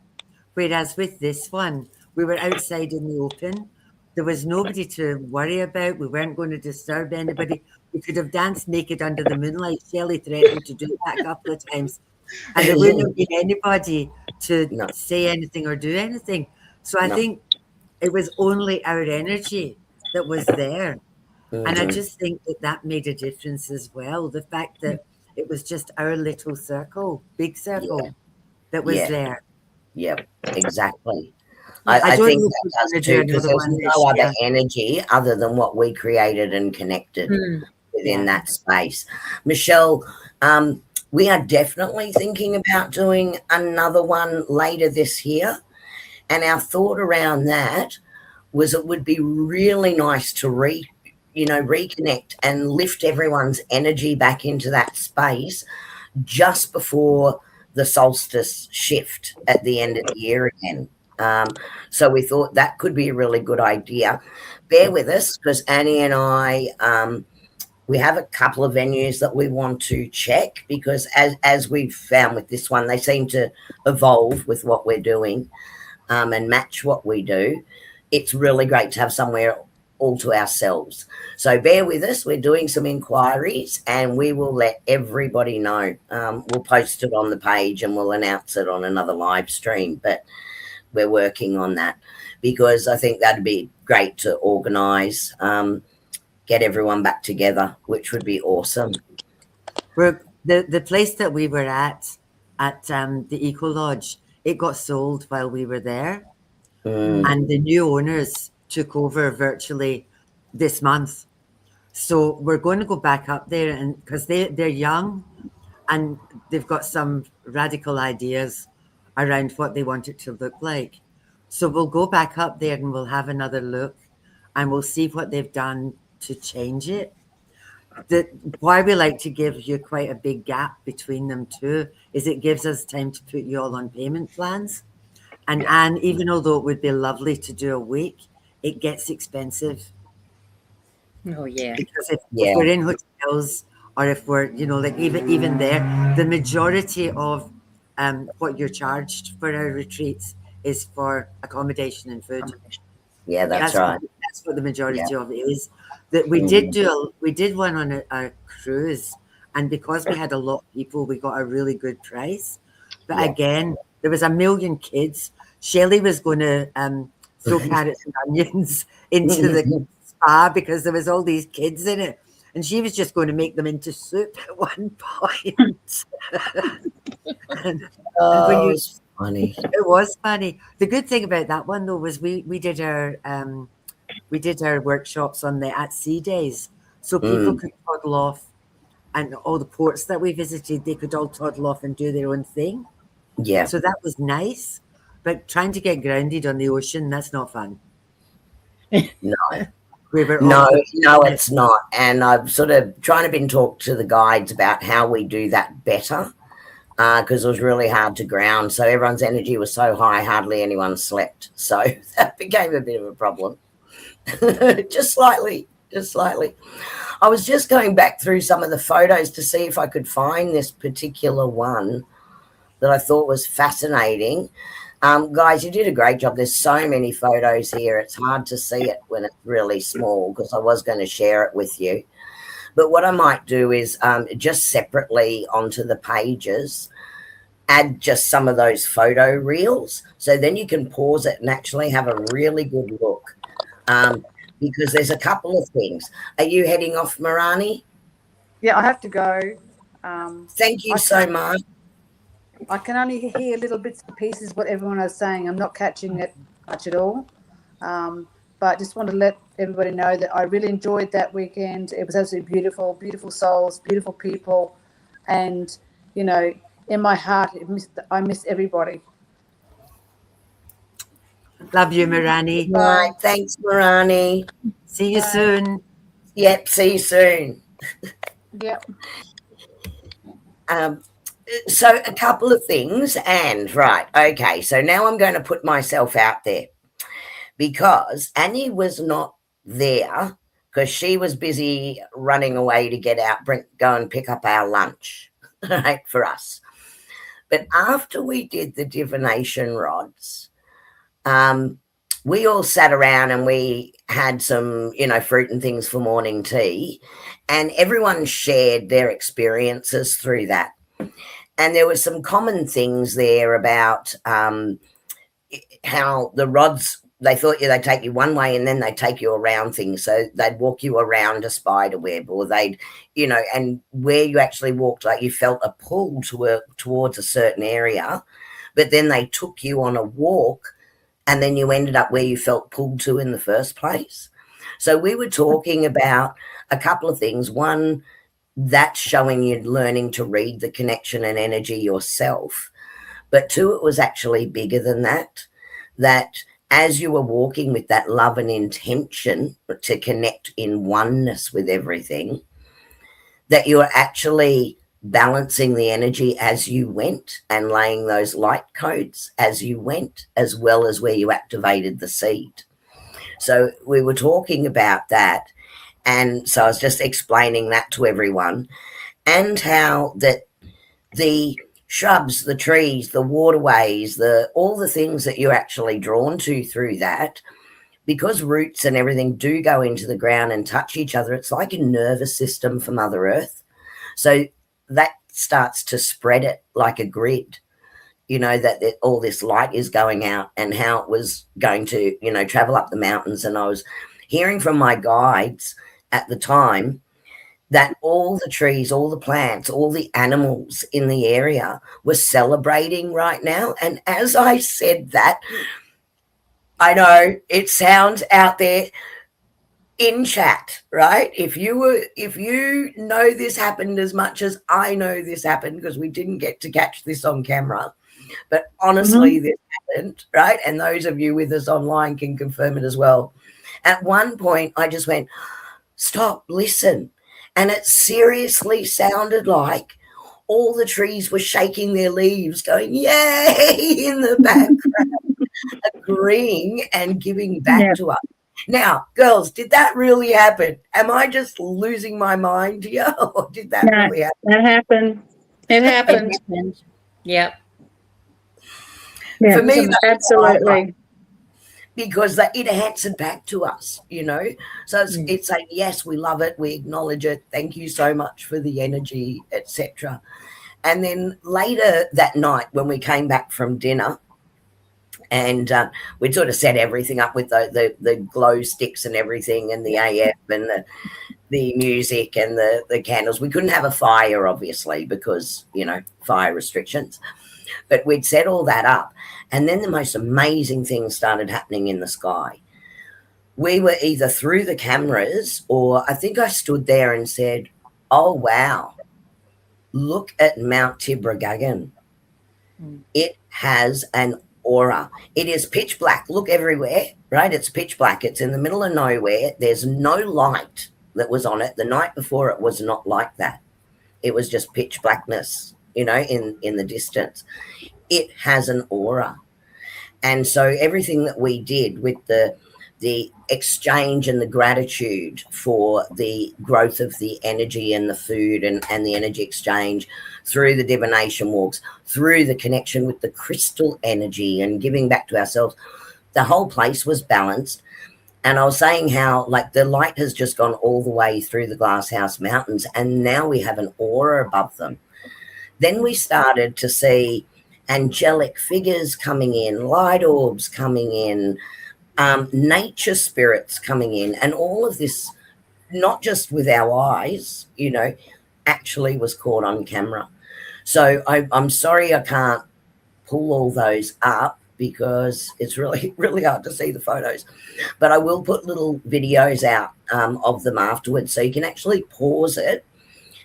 Whereas with this one, we were outside in the open. There was nobody to worry about. We weren't going to disturb anybody. We could have danced naked under the moonlight. Shelley threatened to do that a couple of times, and there wouldn't have been anybody to no, say anything or do anything. So I no. think it was only our energy that was there. And I Mhm. just think that that made a difference as well. The fact that it was just our little circle, big Yeah, circle, that was yeah, there. yeah, exactly. Yeah. I I don't think know if that we're does going to do too, because another there's one no this other year. energy other than what we created and connected Mm. within Yeah. that space. Michelle, we are definitely thinking about doing another one later this year. And our thought around that was it would be really nice to reconnect and lift everyone's energy back into that space just before the solstice shift at the end of the year again. So we thought that could be a really good idea. Bear with us because Annie and I, we have a couple of venues that we want to check because as we've found with this one, they seem to evolve with what we're doing and match what we do. It's really great to have somewhere all to ourselves. So bear with us. We're doing some inquiries and we will let everybody know. We'll post it on the page and we'll announce it on another live stream. But we're working on that because I think that'd be great to organise, get everyone back together, which would be awesome. The place that we were at the Eco Lodge, it got sold while we were there, Mm, and the new owners took over virtually this month. So we're going to go back up there, and because they're young and they've got some radical ideas around what they want it to look like. So we'll go back up there and we'll have another look, and we'll see what they've done to change it. Why we like to give you quite a big gap between them too is it gives us time to put you all on payment plans. And even although it would be lovely to do a week, it gets expensive Oh, yeah. because if yeah, we're in hotels or if we're, like even there, the majority of what you're charged for our retreats is for accommodation and food. Yeah, that's That's right. that's what the majority of it is. That we did one on a cruise, and because we had a lot of people, we got a really good price. But Yeah. again, there was a million kids. Shelley was going to throw carrots and onions into the spa because there was all these kids in it, and she was just going to make them into soup at one point. and, and when Oh, you it's funny. it was funny. The good thing about that one though was we did our workshops on the at sea days, so people Mm, could toddle off, and all the ports that we visited, they could all toddle off and do their own thing. yeah. So that was nice. But trying to get grounded on the ocean, that's not fun. No. We were No, awful. no, it's not. And I've sort of trying to been talk to the guides about how we do that better because it was really hard to ground. So everyone's energy was so high, hardly anyone slept. So that became a bit of a problem. Just slightly, just slightly. I was just going back through some of the photos to see if I could find this particular one that I thought was fascinating. Guys, you did a great job. There's so many photos here. It's hard to see it when it's really small because I was going to share it with you. But what I might do is just separately onto the pages, add just some of those photo reels. So then you can pause it and actually have a really good look. Because there's a couple of things. Are you heading off, Marani? Yeah, I have to go. Thank you so much. I can only hear little bits and pieces what everyone is saying. I'm not catching it much at all. But I just want to let everybody know that I really enjoyed that weekend. It was absolutely beautiful, beautiful souls, beautiful people. And, you know, in my heart, I miss everybody. Love you, Mirani. Right. Thanks, Marani. See you soon. Yep. See you soon. Yep. So a couple of things, and right, okay, so now I'm going to put myself out there because Annie was not there because she was busy running away to get out, go and pick up our lunch, right, for us. But after we did the divination rods, we all sat around and we had some, fruit and things for morning tea, and everyone shared their experiences through that. And there were some common things there about how the rods, they thought they'd take you one way and then they'd take you around things. So they'd walk you around a spider web, or they'd, and where you actually walked, like you felt a pull towards a certain area, but then they took you on a walk and then you ended up where you felt pulled to in the first place. So we were talking about a couple of things. One, that's showing you learning to read the connection and energy yourself. But two, it was actually bigger than that, that as you were walking with that love and intention to connect in oneness with everything, that you were actually balancing the energy as you went and laying those light codes as you went, as well as where you activated the seed. So we were talking about that. And so I was just explaining that to everyone, and how that the shrubs, the trees, the waterways, all the things that you're actually drawn to through that, because roots and everything do go into the ground and touch each other, it's like a nervous system for Mother Earth. So that starts to spread it like a grid, that all this light is going out, and how it was going to, travel up the mountains. And I was hearing from my guides at the time that all the trees, all the plants, all the animals in the area were celebrating right now. And as I said that, I know it sounds out there in chat, right? If you know this happened as much as I know this happened, because we didn't get to catch this on camera, but honestly, this happened, right? And those of you with us online can confirm it as well. At one point, I just went, stop, listen. And it seriously sounded like all the trees were shaking their leaves, going, yay, in the background, agreeing and giving back to us. Now, girls, did that really happen? Am I just losing my mind here, or did that really happen? That happened. It happened. Yep. Yeah, For me, that's what I like, absolutely. because it answered back to us, you know. So it's like, yes, we love it, we acknowledge it, thank you so much for the energy, etc. And then later that night, when we came back from dinner, and we'd sort of set everything up with the glow sticks and everything, and the AF and the music and the candles. We couldn't have a fire, obviously, because, you know, fire restrictions. But we'd set all that up. And then the most amazing things started happening in the sky. We were either through the cameras, or I think I stood there and said, oh, wow, look at Mount Tibragagan. It has an aura. It is pitch black. Look everywhere, right? It's pitch black. It's in the middle of nowhere. There's no light that was on it. The night before, it was not like that. It was just pitch blackness, you know, in the distance. It has an aura. And so everything that we did with the exchange and the gratitude for the growth of the energy and the food and the energy exchange, through the divination walks, through the connection with the crystal energy and giving back to ourselves, the whole place was balanced. And I was saying how, like, the light has just gone all the way through the Glasshouse Mountains, and now we have an aura above them. Then we started to see angelic figures coming in, light orbs coming in, nature spirits coming in, and all of this, not just with our eyes, you know, actually was caught on camera. So I'm sorry I can't pull all those up, because it's really, really hard to see the photos. But I will put little videos out of them afterwards, so you can actually pause it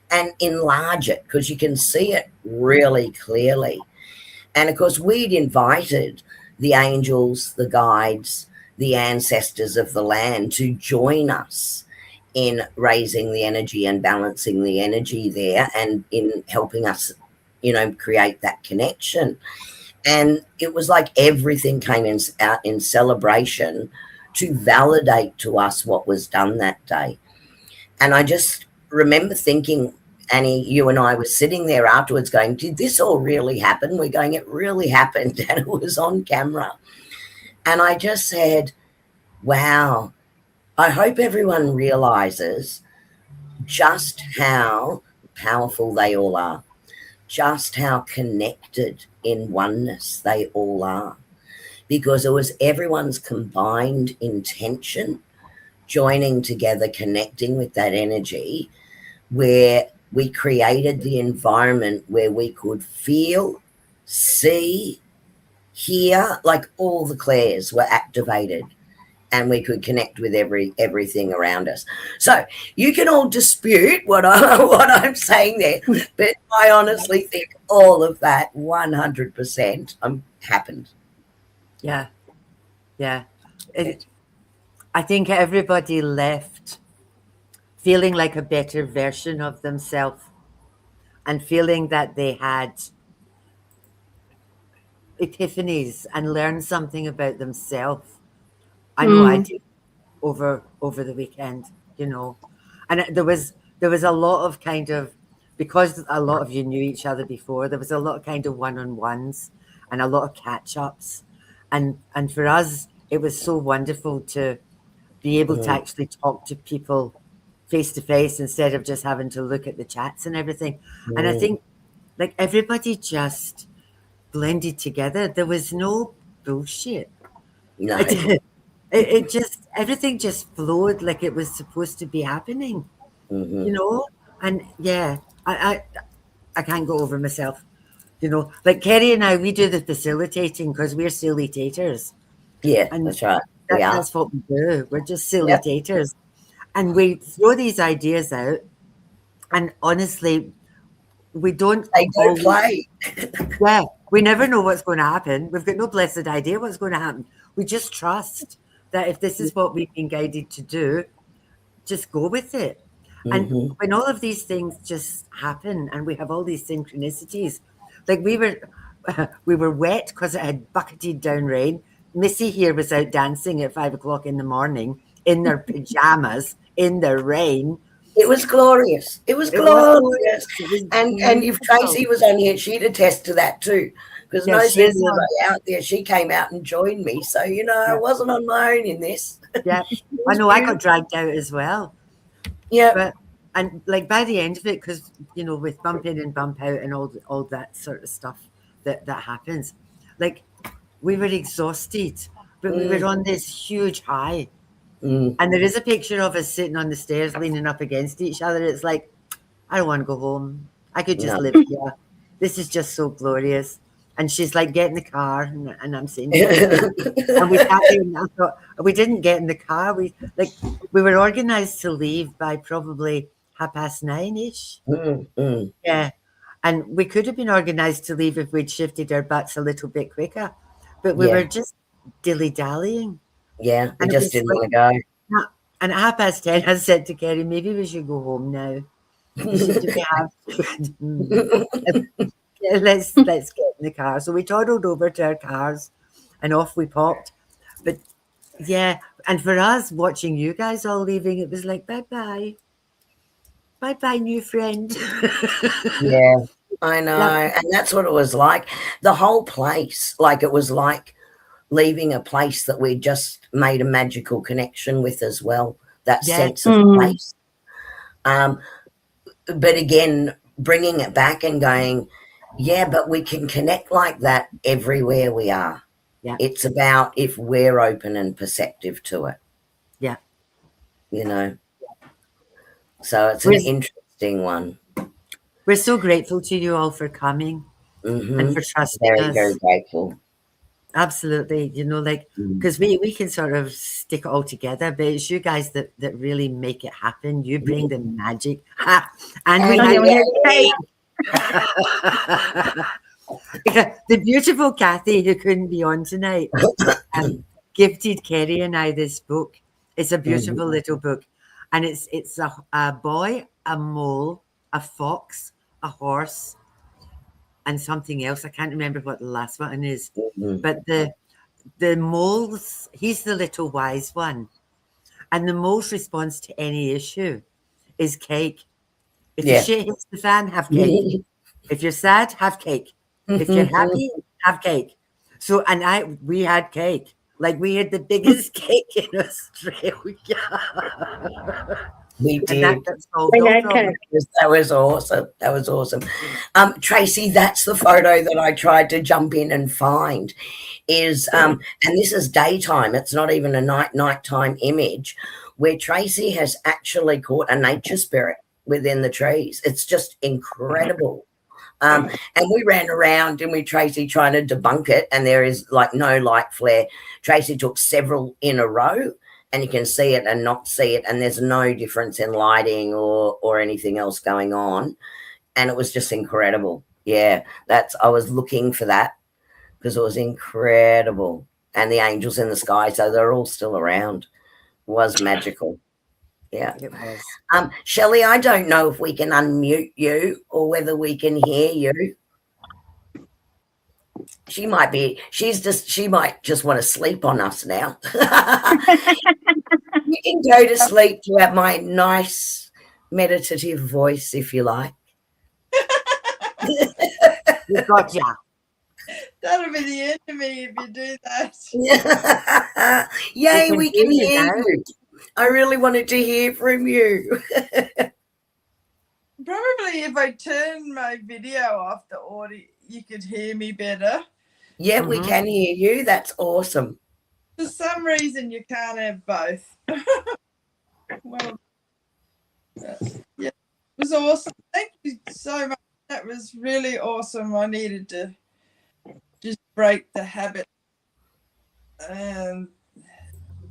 and enlarge it, because you can see it really clearly. And, of course, we'd invited the angels, the guides, the ancestors of the land to join us in raising the energy and balancing the energy there, and in helping us, you know, create that connection. And it was like everything came out in celebration to validate to us what was done that day. And I just remember thinking, Annie, you and I were sitting there afterwards going, did this all really happen? We're going, it really happened, and it was on camera. And I just said, wow, I hope everyone realizes just how powerful they all are, just how connected in oneness they all are, because it was everyone's combined intention joining together, connecting with that energy, where we created the environment where we could feel, see, hear, like all the clairs were activated, and we could connect with everything around us. So you can all dispute what I'm saying there, but I honestly think all of that 100% happened. Yeah. I think everybody left feeling like a better version of themselves, and feeling that they had epiphanies and learned something about themselves. I know I did over the weekend, you know. And there was a lot of kind of, because a lot of you knew each other before, there was a lot of kind of one-on-ones and a lot of catch-ups. And for us, it was so wonderful to be able to actually talk to people face to face, instead of just having to look at the chats and everything. And I think, like, everybody just blended together. There was no bullshit. No. It just, everything just flowed like it was supposed to be happening, you know. And yeah, I can't go over myself, you know. Like Kerry and I, we do the facilitating because we're facilitators. Yeah, And that's right. that's what we do. We're just facilitators. And we throw these ideas out, and honestly, we don't. They don't play. Yeah, we never know what's going to happen. We've got no blessed idea what's going to happen. We just trust that if this is what we've been guided to do, just go with it. And when all of these things just happen, and we have all these synchronicities, like we were wet because it had bucketed down rain. Missy here was out dancing at 5 o'clock in the morning in their pajamas in the rain. It was glorious. It was glorious. And if Tracy was on here, she'd attest to that too. because Yeah, no sooner she's was I out there, she came out and joined me. So, you know, I yeah, wasn't on my own in this. yeah. It I was know I got beautiful. dragged out as well, Yeah. but and like by the end of it, because you know, with bump in and bump out and all that sort of stuff that happens, like we were exhausted, but we were Mm, on this huge high. mm, And there is a picture of us sitting on the stairs, leaning up against each other. It's like, I don't want to go home. I could just no. live here. This is just so glorious. And she's like, get in the car. And I'm saying, yes. And we sat there and I thought, we didn't get in the car. We were organized to leave by probably 9:30ish. Mm. Yeah. And we could have been organized to leave if we'd shifted our butts a little bit quicker. But we Yeah. were just dilly-dallying. Yeah. We And it just was didn't like, want to go. and at 10:30, I said to Kerry, maybe we should go home now. I said, do we have to? Yeah, let's get in the car. So we toddled over to our cars and off we popped. But yeah, and for us watching you guys all leaving, it was like bye bye. Bye bye, new friend. Yeah, I know. Yeah, And that's what it was like. The whole place, like it was like leaving a place that we just made a magical connection with as well. That yeah, sense of place. Um, but again, bringing it back and going, yeah, but we can connect like that everywhere we are. yeah, It's about if we're open and perceptive to it, yeah. you know. So it's an We're, interesting one. we're so grateful to you all for coming and for trusting Very, very us. grateful. Absolutely, you know, like Mm. because we can sort of stick it all together, but it's you guys that really make it happen. You bring the magic, ha! And we And had then we had cake. yeah, the beautiful Kathy who couldn't be on tonight gifted Kerry and I this book. It's a beautiful little book, and it's a boy, a mole, a fox, a horse, and something else. I can't remember what the last one is. Mhm. But the mole's he's the little wise one. And the mole's response to any issue is cake. If your Yeah. shit hits the fan, have cake. If you're sad, have cake. If you're happy, have cake. So and we had cake. Like we had the biggest cake in Australia. We And that did. got solved We all had problems. cake. That was awesome. That was awesome. Tracy, that's the photo that I tried to jump in and find. And this is daytime. It's not even a nighttime image, where Tracy has actually caught a nature spirit within the trees. It's just incredible. And we ran around and we Tracy trying to debunk it, and there is like no light flare. Tracy took several in a row, and you can see it and not see it, and there's no difference in lighting or anything else going on. And it was just incredible. Yeah, I was looking for that because it was incredible. And the angels in the sky, so they're all still around. It was magical. Yeah. It was. Shelley, I don't know if we can unmute you or whether we can hear you. She might just want to sleep on us now. You can go to sleep to have my nice meditative voice if you like. We got ya. That'll be the end of me if you do that. Yay, can we can hear you hear now. you. I really wanted to hear from you. Probably if I turn my video off the audio, you could hear me better. Yeah, we Mhm. can hear you. That's awesome. For some reason, you can't have both. Well, yeah, it was awesome. Thank you so much. That was really awesome. I needed to just break the habit and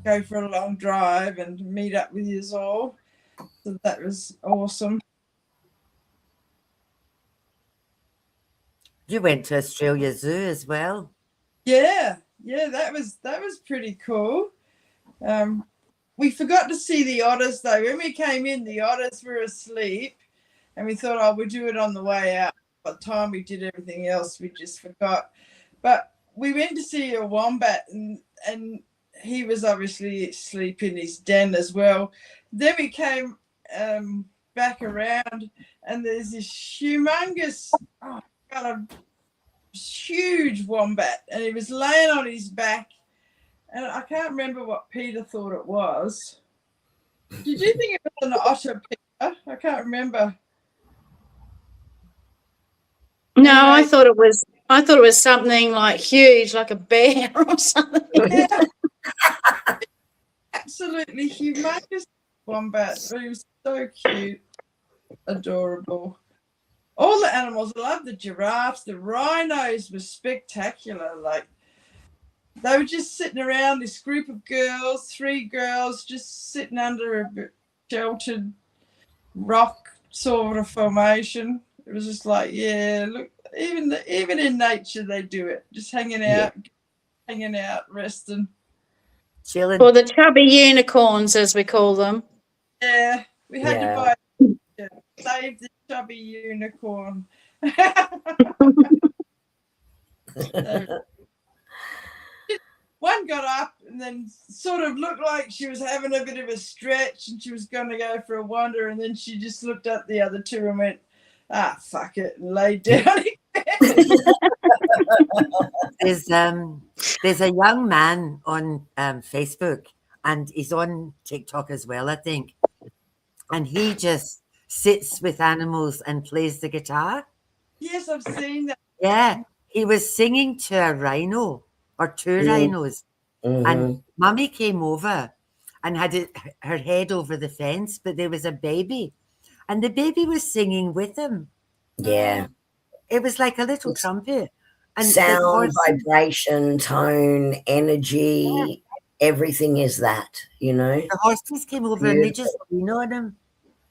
go for a long drive and meet up with you all. So that was awesome. You went to Australia Zoo as well. Yeah, that was pretty cool. We forgot to see the otters though. When we came in, the otters were asleep, and we thought, oh, we'll do it on the way out. By the time we did everything else, we just forgot. But we went to see a wombat, and he was obviously asleep in his den as well. Then we came back around, and there's this humongous, oh God, I'm huge wombat, and he was laying on his back, and I can't remember what Peter thought it was. Did you think it was an otter, Peter? I can't remember. No, Anyway. I thought it was something like huge, like a bear or something. Yeah. Absolutely humongous wombat. But he was so cute, adorable. All the animals. I love the giraffes. The rhinos were spectacular. Like, they were just sitting around, this group of girls, 3 girls, just sitting under a sheltered rock sort of formation. It was just like, yeah, look, even in nature they do it. Just hanging out, resting. Chilling. Or the chubby unicorns, as we call them. Yeah, we had Yeah. to buy save the chubby unicorn. One got up and then sort of looked like she was having a bit of a stretch and she was going to go for a wander, and then she just looked at the other 2 and went, fuck it, and laid down. There's a young man on Facebook, and he's on TikTok as well, I think. And he just sits with animals and plays the guitar. Yes, I've seen that. Yeah, he was singing to a rhino or 2 Mhm. rhinos, Mhm. and Mummy came over and had her head over the fence, but there was a baby, and the baby was singing with him. Yeah. It was like a little trumpet. And the Sound, horse, vibration, tone, energy, everything is that, you know? the horses came over and they just lean on him.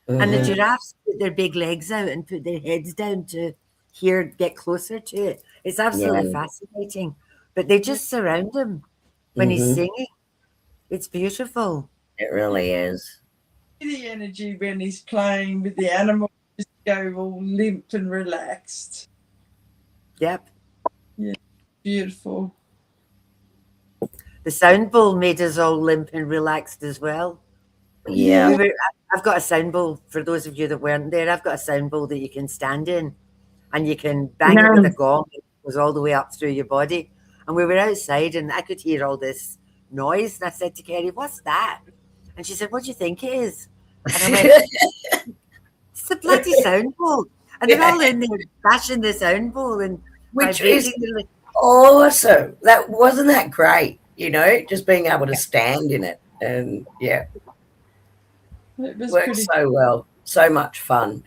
And the Mhm. giraffes put their big legs out and put their heads down to get closer to it. It's absolutely fascinating. But they just surround him when he's Mhm. singing. It's beautiful. It really is. The energy when he's playing with the animals just go all limp and relaxed. Yep. Beautiful. The sound bowl made us all limp and relaxed as well. Yeah. I've got a sound bowl, for those of you that weren't there, I've got a sound bowl that you can stand in and you can bang it with a gong. It goes all the way up through your body. And we were outside and I could hear all this noise. And I said to Kerry, what's that? And she said, what do you think it is? And I went, it's a bloody sound bowl. And they're all in there bashing the sound bowl and Which is vibrating. awesome. That wasn't that great, you know, just being able to stand in it. And yeah, It was worked pretty. so well. So much fun.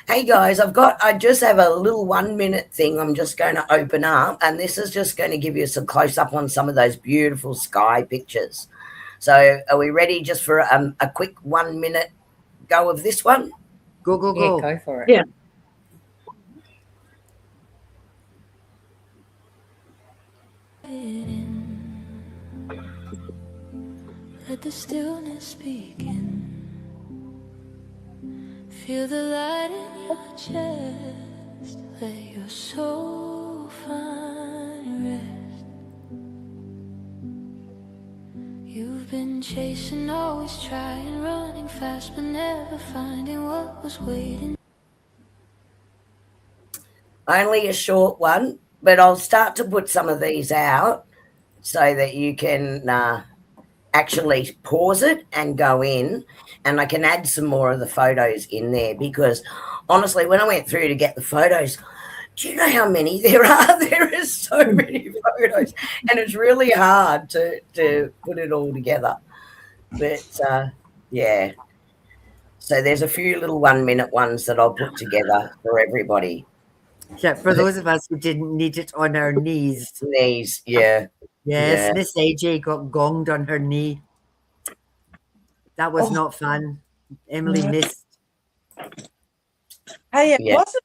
Hey guys, I just have a little 1-minute thing I'm just going to open up, and this is just going to give you some close up on some of those beautiful sky pictures. So are we ready just for a quick 1-minute go of this one? Go, go, go. Yeah, go for it. Yeah. Let the stillness begin. Feel the light in your chest. Let your soul find rest. You've been chasing, always trying, running fast, but never finding what was waiting. Only a short one, but I'll start to put some of these out so that you can actually pause it and go in, and I can add some more of the photos in there, because honestly, when I went through to get the photos, do you know how many there are? There is so many photos, and it's really hard to put it all together. But yeah, so there's a few little 1-minute ones that I'll put together for everybody. Yeah, for those of us who didn't need it on our knees. These, yeah. Yes, Yeah. Miss AJ got gonged on her knee. That was not fun. Emily missed. Hey, it Yeah. wasn't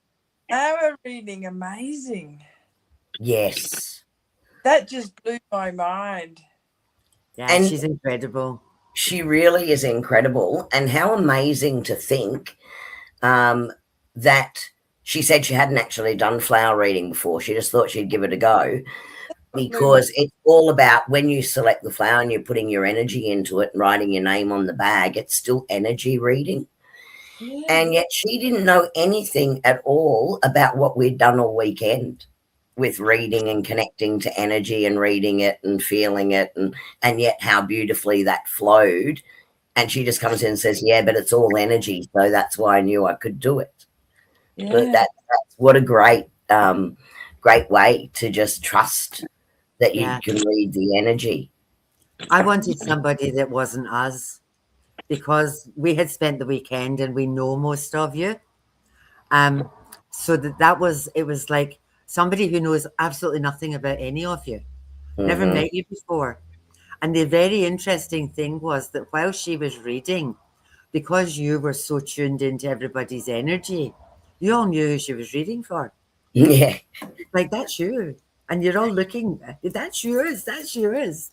our reading amazing. Yes. That just blew my mind. Yeah, And- she's incredible. She really is incredible, and how amazing to think that she said she hadn't actually done flower reading before. She just thought she'd give it a go, because it's all about when you select the flower and you're putting your energy into it and writing your name on the bag, it's still energy reading. Yeah. And yet she didn't know anything at all about what we'd done all weekend. with reading and connecting to energy and reading it and feeling it, and yet how beautifully that flowed. And she just comes in and says, yeah, but it's all energy, so that's why I knew I could do it. But Yeah. that's what a great great way to just trust that you Yeah. can read the energy. I wanted somebody that wasn't us, because we had spent the weekend and we know most of you. So it was like somebody who knows absolutely nothing about any of you, never Mhm. met you before. And the very interesting thing was that while she was reading, because you were so tuned into everybody's energy, you all knew who she was reading for. Yeah. Like, that's you. And you're all looking, that's yours, that's yours.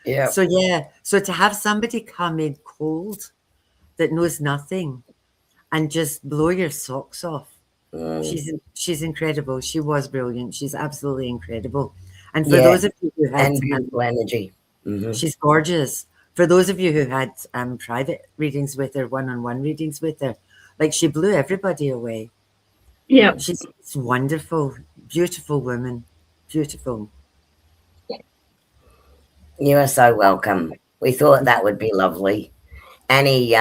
Yeah. So, yeah. So to have somebody come in Mm. cold that knows nothing and just blow your socks off. She's incredible. She was brilliant. She's absolutely incredible. And for Yeah. those of you who had, And beautiful energy. Mhm. she's gorgeous. For those of you who had private readings with her, one-on-one readings with her, like, she blew everybody away. Yeah. She's wonderful, beautiful woman, beautiful. You are so welcome. We thought that would be lovely. Annie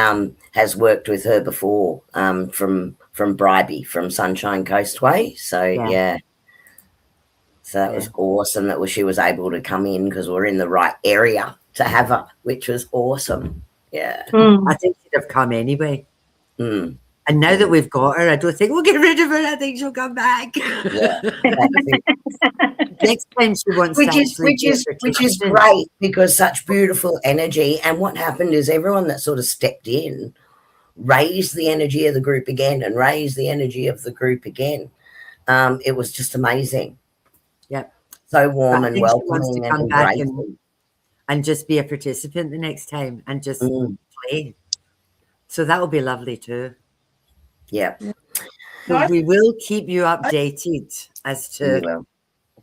has worked with her before from Bribey, from Sunshine Coastway. So yeah. So that was awesome that she was able to come in, because we're in the right area to have her, which was awesome. Yeah. I think she'd have come anyway. Mm. And now that we've got her, I don't think we'll get rid of her. I think she'll come back. Yeah. Next time she wants which to is great, because such beautiful energy. And what happened is everyone that sort of stepped in raised the energy of the group again and raised the energy of the group again. It was just amazing. Yep. So warm and welcoming. She wants to come back and just be a participant the next time and just play. So that will be lovely too. Yeah. So we will keep you updated as to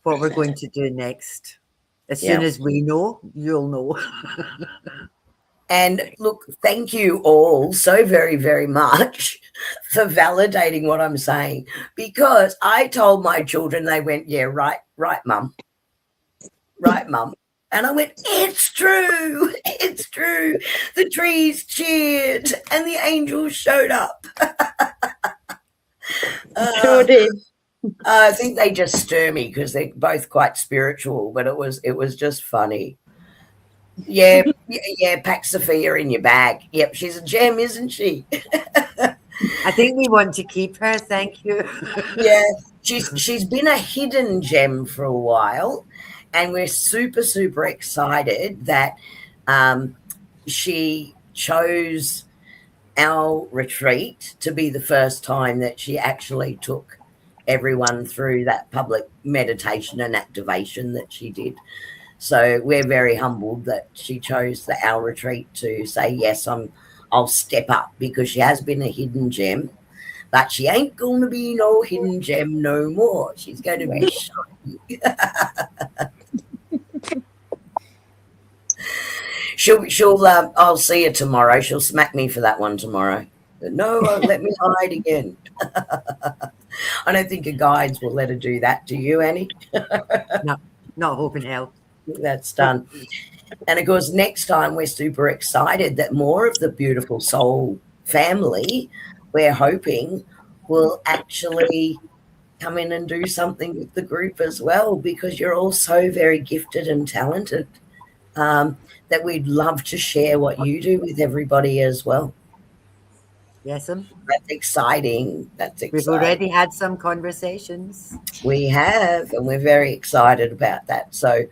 what we're going to do next. As soon as we know, you'll know. And look, thank you all so very, very much for validating what I'm saying, because I told my children, they went, yeah, right, mum. Right, mum. And I went, it's true. It's true. The trees cheered and the angels showed up. Sure did. I think they just stir me because they're both quite spiritual, but it was just funny. Yeah, pack Sophia in your bag. Yep, she's a gem, isn't she? I think we want to keep her. Thank you. Yeah, she's been a hidden gem for a while, and we're super, super excited that she chose our retreat to be the first time that she actually took everyone through that public meditation and activation that she did. So we're very humbled that she chose our retreat to say, yes, I'll step up, because she has been a hidden gem, but she ain't going to be no hidden gem no more. She's going to be shiny. She'll I'll see her tomorrow. She'll smack me for that one tomorrow. No, let me hide again. I don't think her guides will let her do that. Do you, Annie? No, not hoping hell. That's done. And of course, next time we're super excited that more of the beautiful soul family, we're hoping, will actually come in and do something with the group as well, because you're all so very gifted and talented, that we'd love to share what you do with everybody as well. Yes, that's exciting. That's exciting. We've already had some conversations. We have, and we're very excited about that. So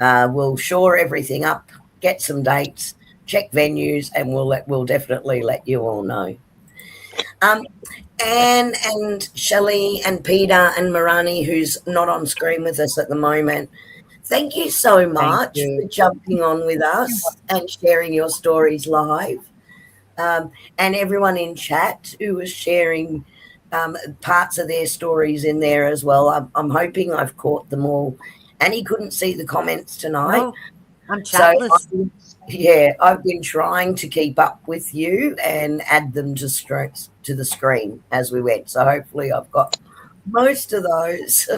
we'll shore everything up, get some dates, check venues, and we'll definitely let you all know. Anne and Shelley and Peter and Marani, who's not on screen with us at the moment, thank you so much for jumping on with us and sharing your stories live. And everyone in chat who was sharing parts of their stories in there as well. I'm hoping I've caught them all. Annie couldn't see the comments tonight. Oh, I'm chatless. So I've been trying to keep up with you and add them to the screen as we went. So hopefully I've got most of those.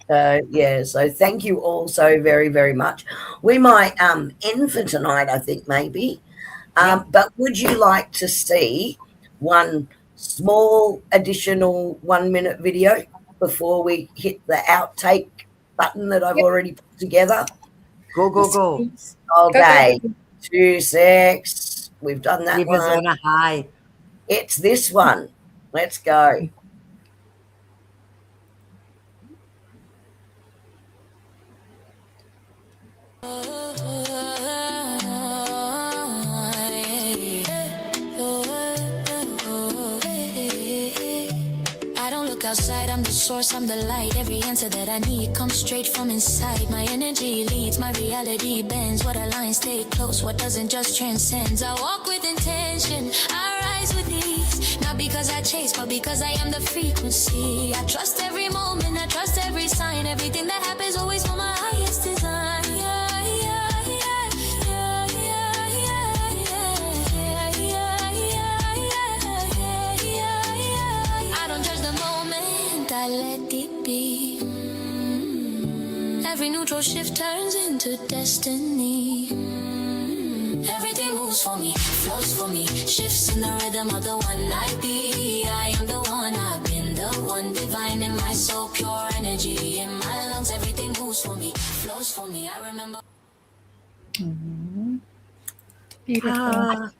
Yeah, so thank you all so very, very much. We might end for tonight, I think, maybe. But would you like to see one small additional 1 minute video before we hit the outtake button that I've already put together? Go, go, go. Okay, 2 secs. We've done that Leave us one. on a high. It's this one. Let's go. Outside, I'm the source, I'm the light. Every answer that I need comes straight from inside. My energy leads, my reality bends. What aligns, stay close, what doesn't just transcends. I walk with intention, I rise with ease. Not because I chase, but because I am the frequency. I trust every moment, I trust every sign. Everything that happens always for my highest design. Yeah, yeah, yeah, yeah, yeah, yeah, yeah, yeah, yeah, yeah, yeah. I don't judge the moment, I let it be. Every neutral shift turns into destiny. Everything moves for me, flows for me, shifts in the rhythm of the one I be. I am the one, I've been the one, divine in my soul, pure energy in my lungs. Everything moves for me, flows for me. I remember. Beautiful.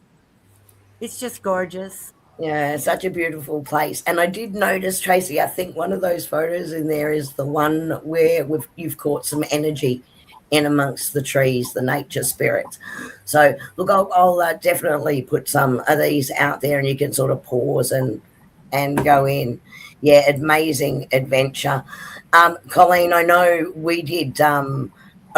It's just gorgeous. Yeah, such a beautiful place. And I did notice, Tracy, I think one of those photos in there is the one where you've caught some energy in amongst the trees, the nature spirits. So, look, I'll definitely put some of these out there and you can sort of pause and go in. Yeah, amazing adventure. Colleen, I know we did a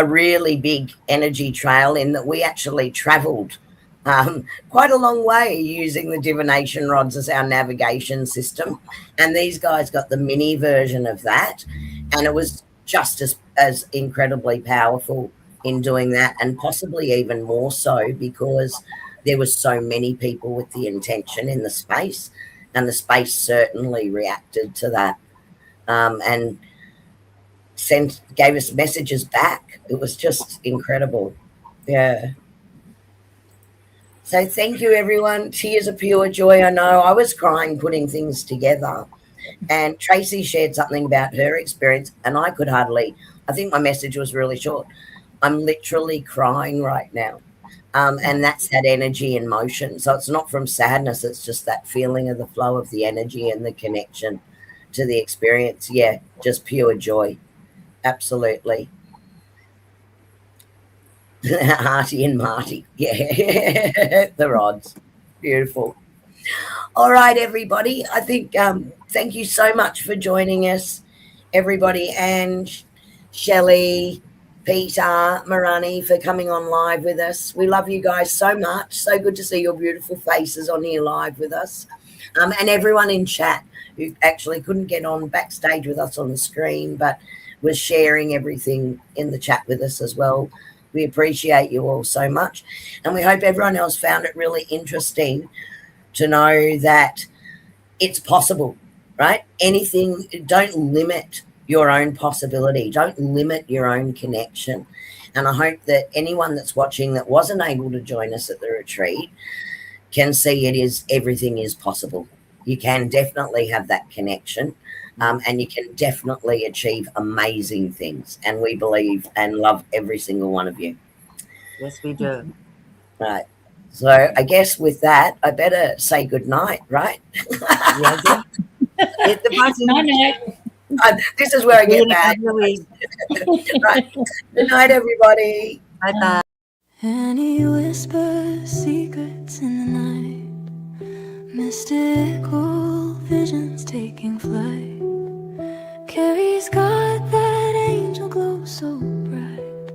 really big energy trail in that we actually travelled quite a long way using the divination rods as our navigation system. And these guys got the mini version of that. And it was just as incredibly powerful in doing that, and possibly even more so because there was so many people with the intention in the space, and the space certainly reacted to that and gave us messages back. It was just incredible. Yeah. So thank you, everyone. Tears of pure joy. I know I was crying putting things together. And Tracy shared something about her experience, and I could hardly, I think my message was really short. I'm literally crying right now. And that's that energy in motion. So it's not from sadness, it's just that feeling of the flow of the energy and the connection to the experience. Yeah, just pure joy. Absolutely. Artie and Marty. Yeah, the rods. Beautiful. All right, everybody. I think thank you so much for joining us, everybody, and Shelley, Peter, Marani, for coming on live with us. We love you guys so much. So good to see your beautiful faces on here live with us. And everyone in chat who actually couldn't get on backstage with us on the screen, but was sharing everything in the chat with us as well. We appreciate you all so much. And we hope everyone else found it really interesting to know that it's possible, right? Anything, don't limit your own possibility. Don't limit your own connection. And I hope that anyone that's watching that wasn't able to join us at the retreat can see everything is possible. You can definitely have that connection. And you can definitely achieve amazing things. And we believe and love every single one of you. Yes, we do. Right. So I guess with that, I better say good night, right? Yeah, hit the button. No. This is where I get back. Right. Good night, everybody. Bye-bye. And he whispers secrets in the night, mystical visions taking flight. Carrie's got that angel glow so bright,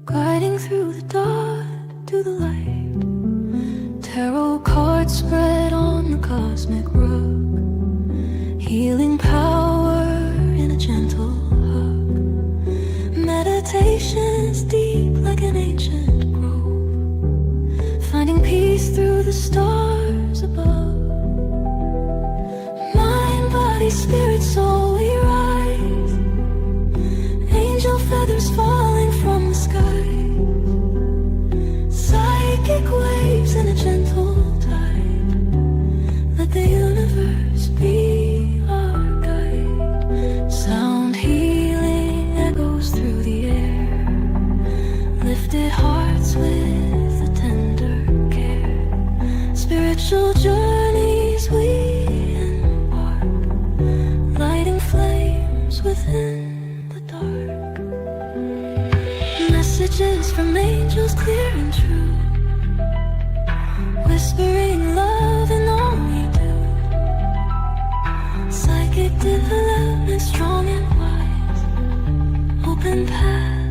gliding through the dark to the light. Tarot cards spread on the cosmic rug, healing power in a gentle hug. Meditations deep like an ancient grove, finding peace through the stars above. Mind, body, spirit, soul, we rise, Spiritual journeys we embark, lighting flames within the dark. Messages from angels clear and true, whispering love in all we do. Psychic development strong and wise, open path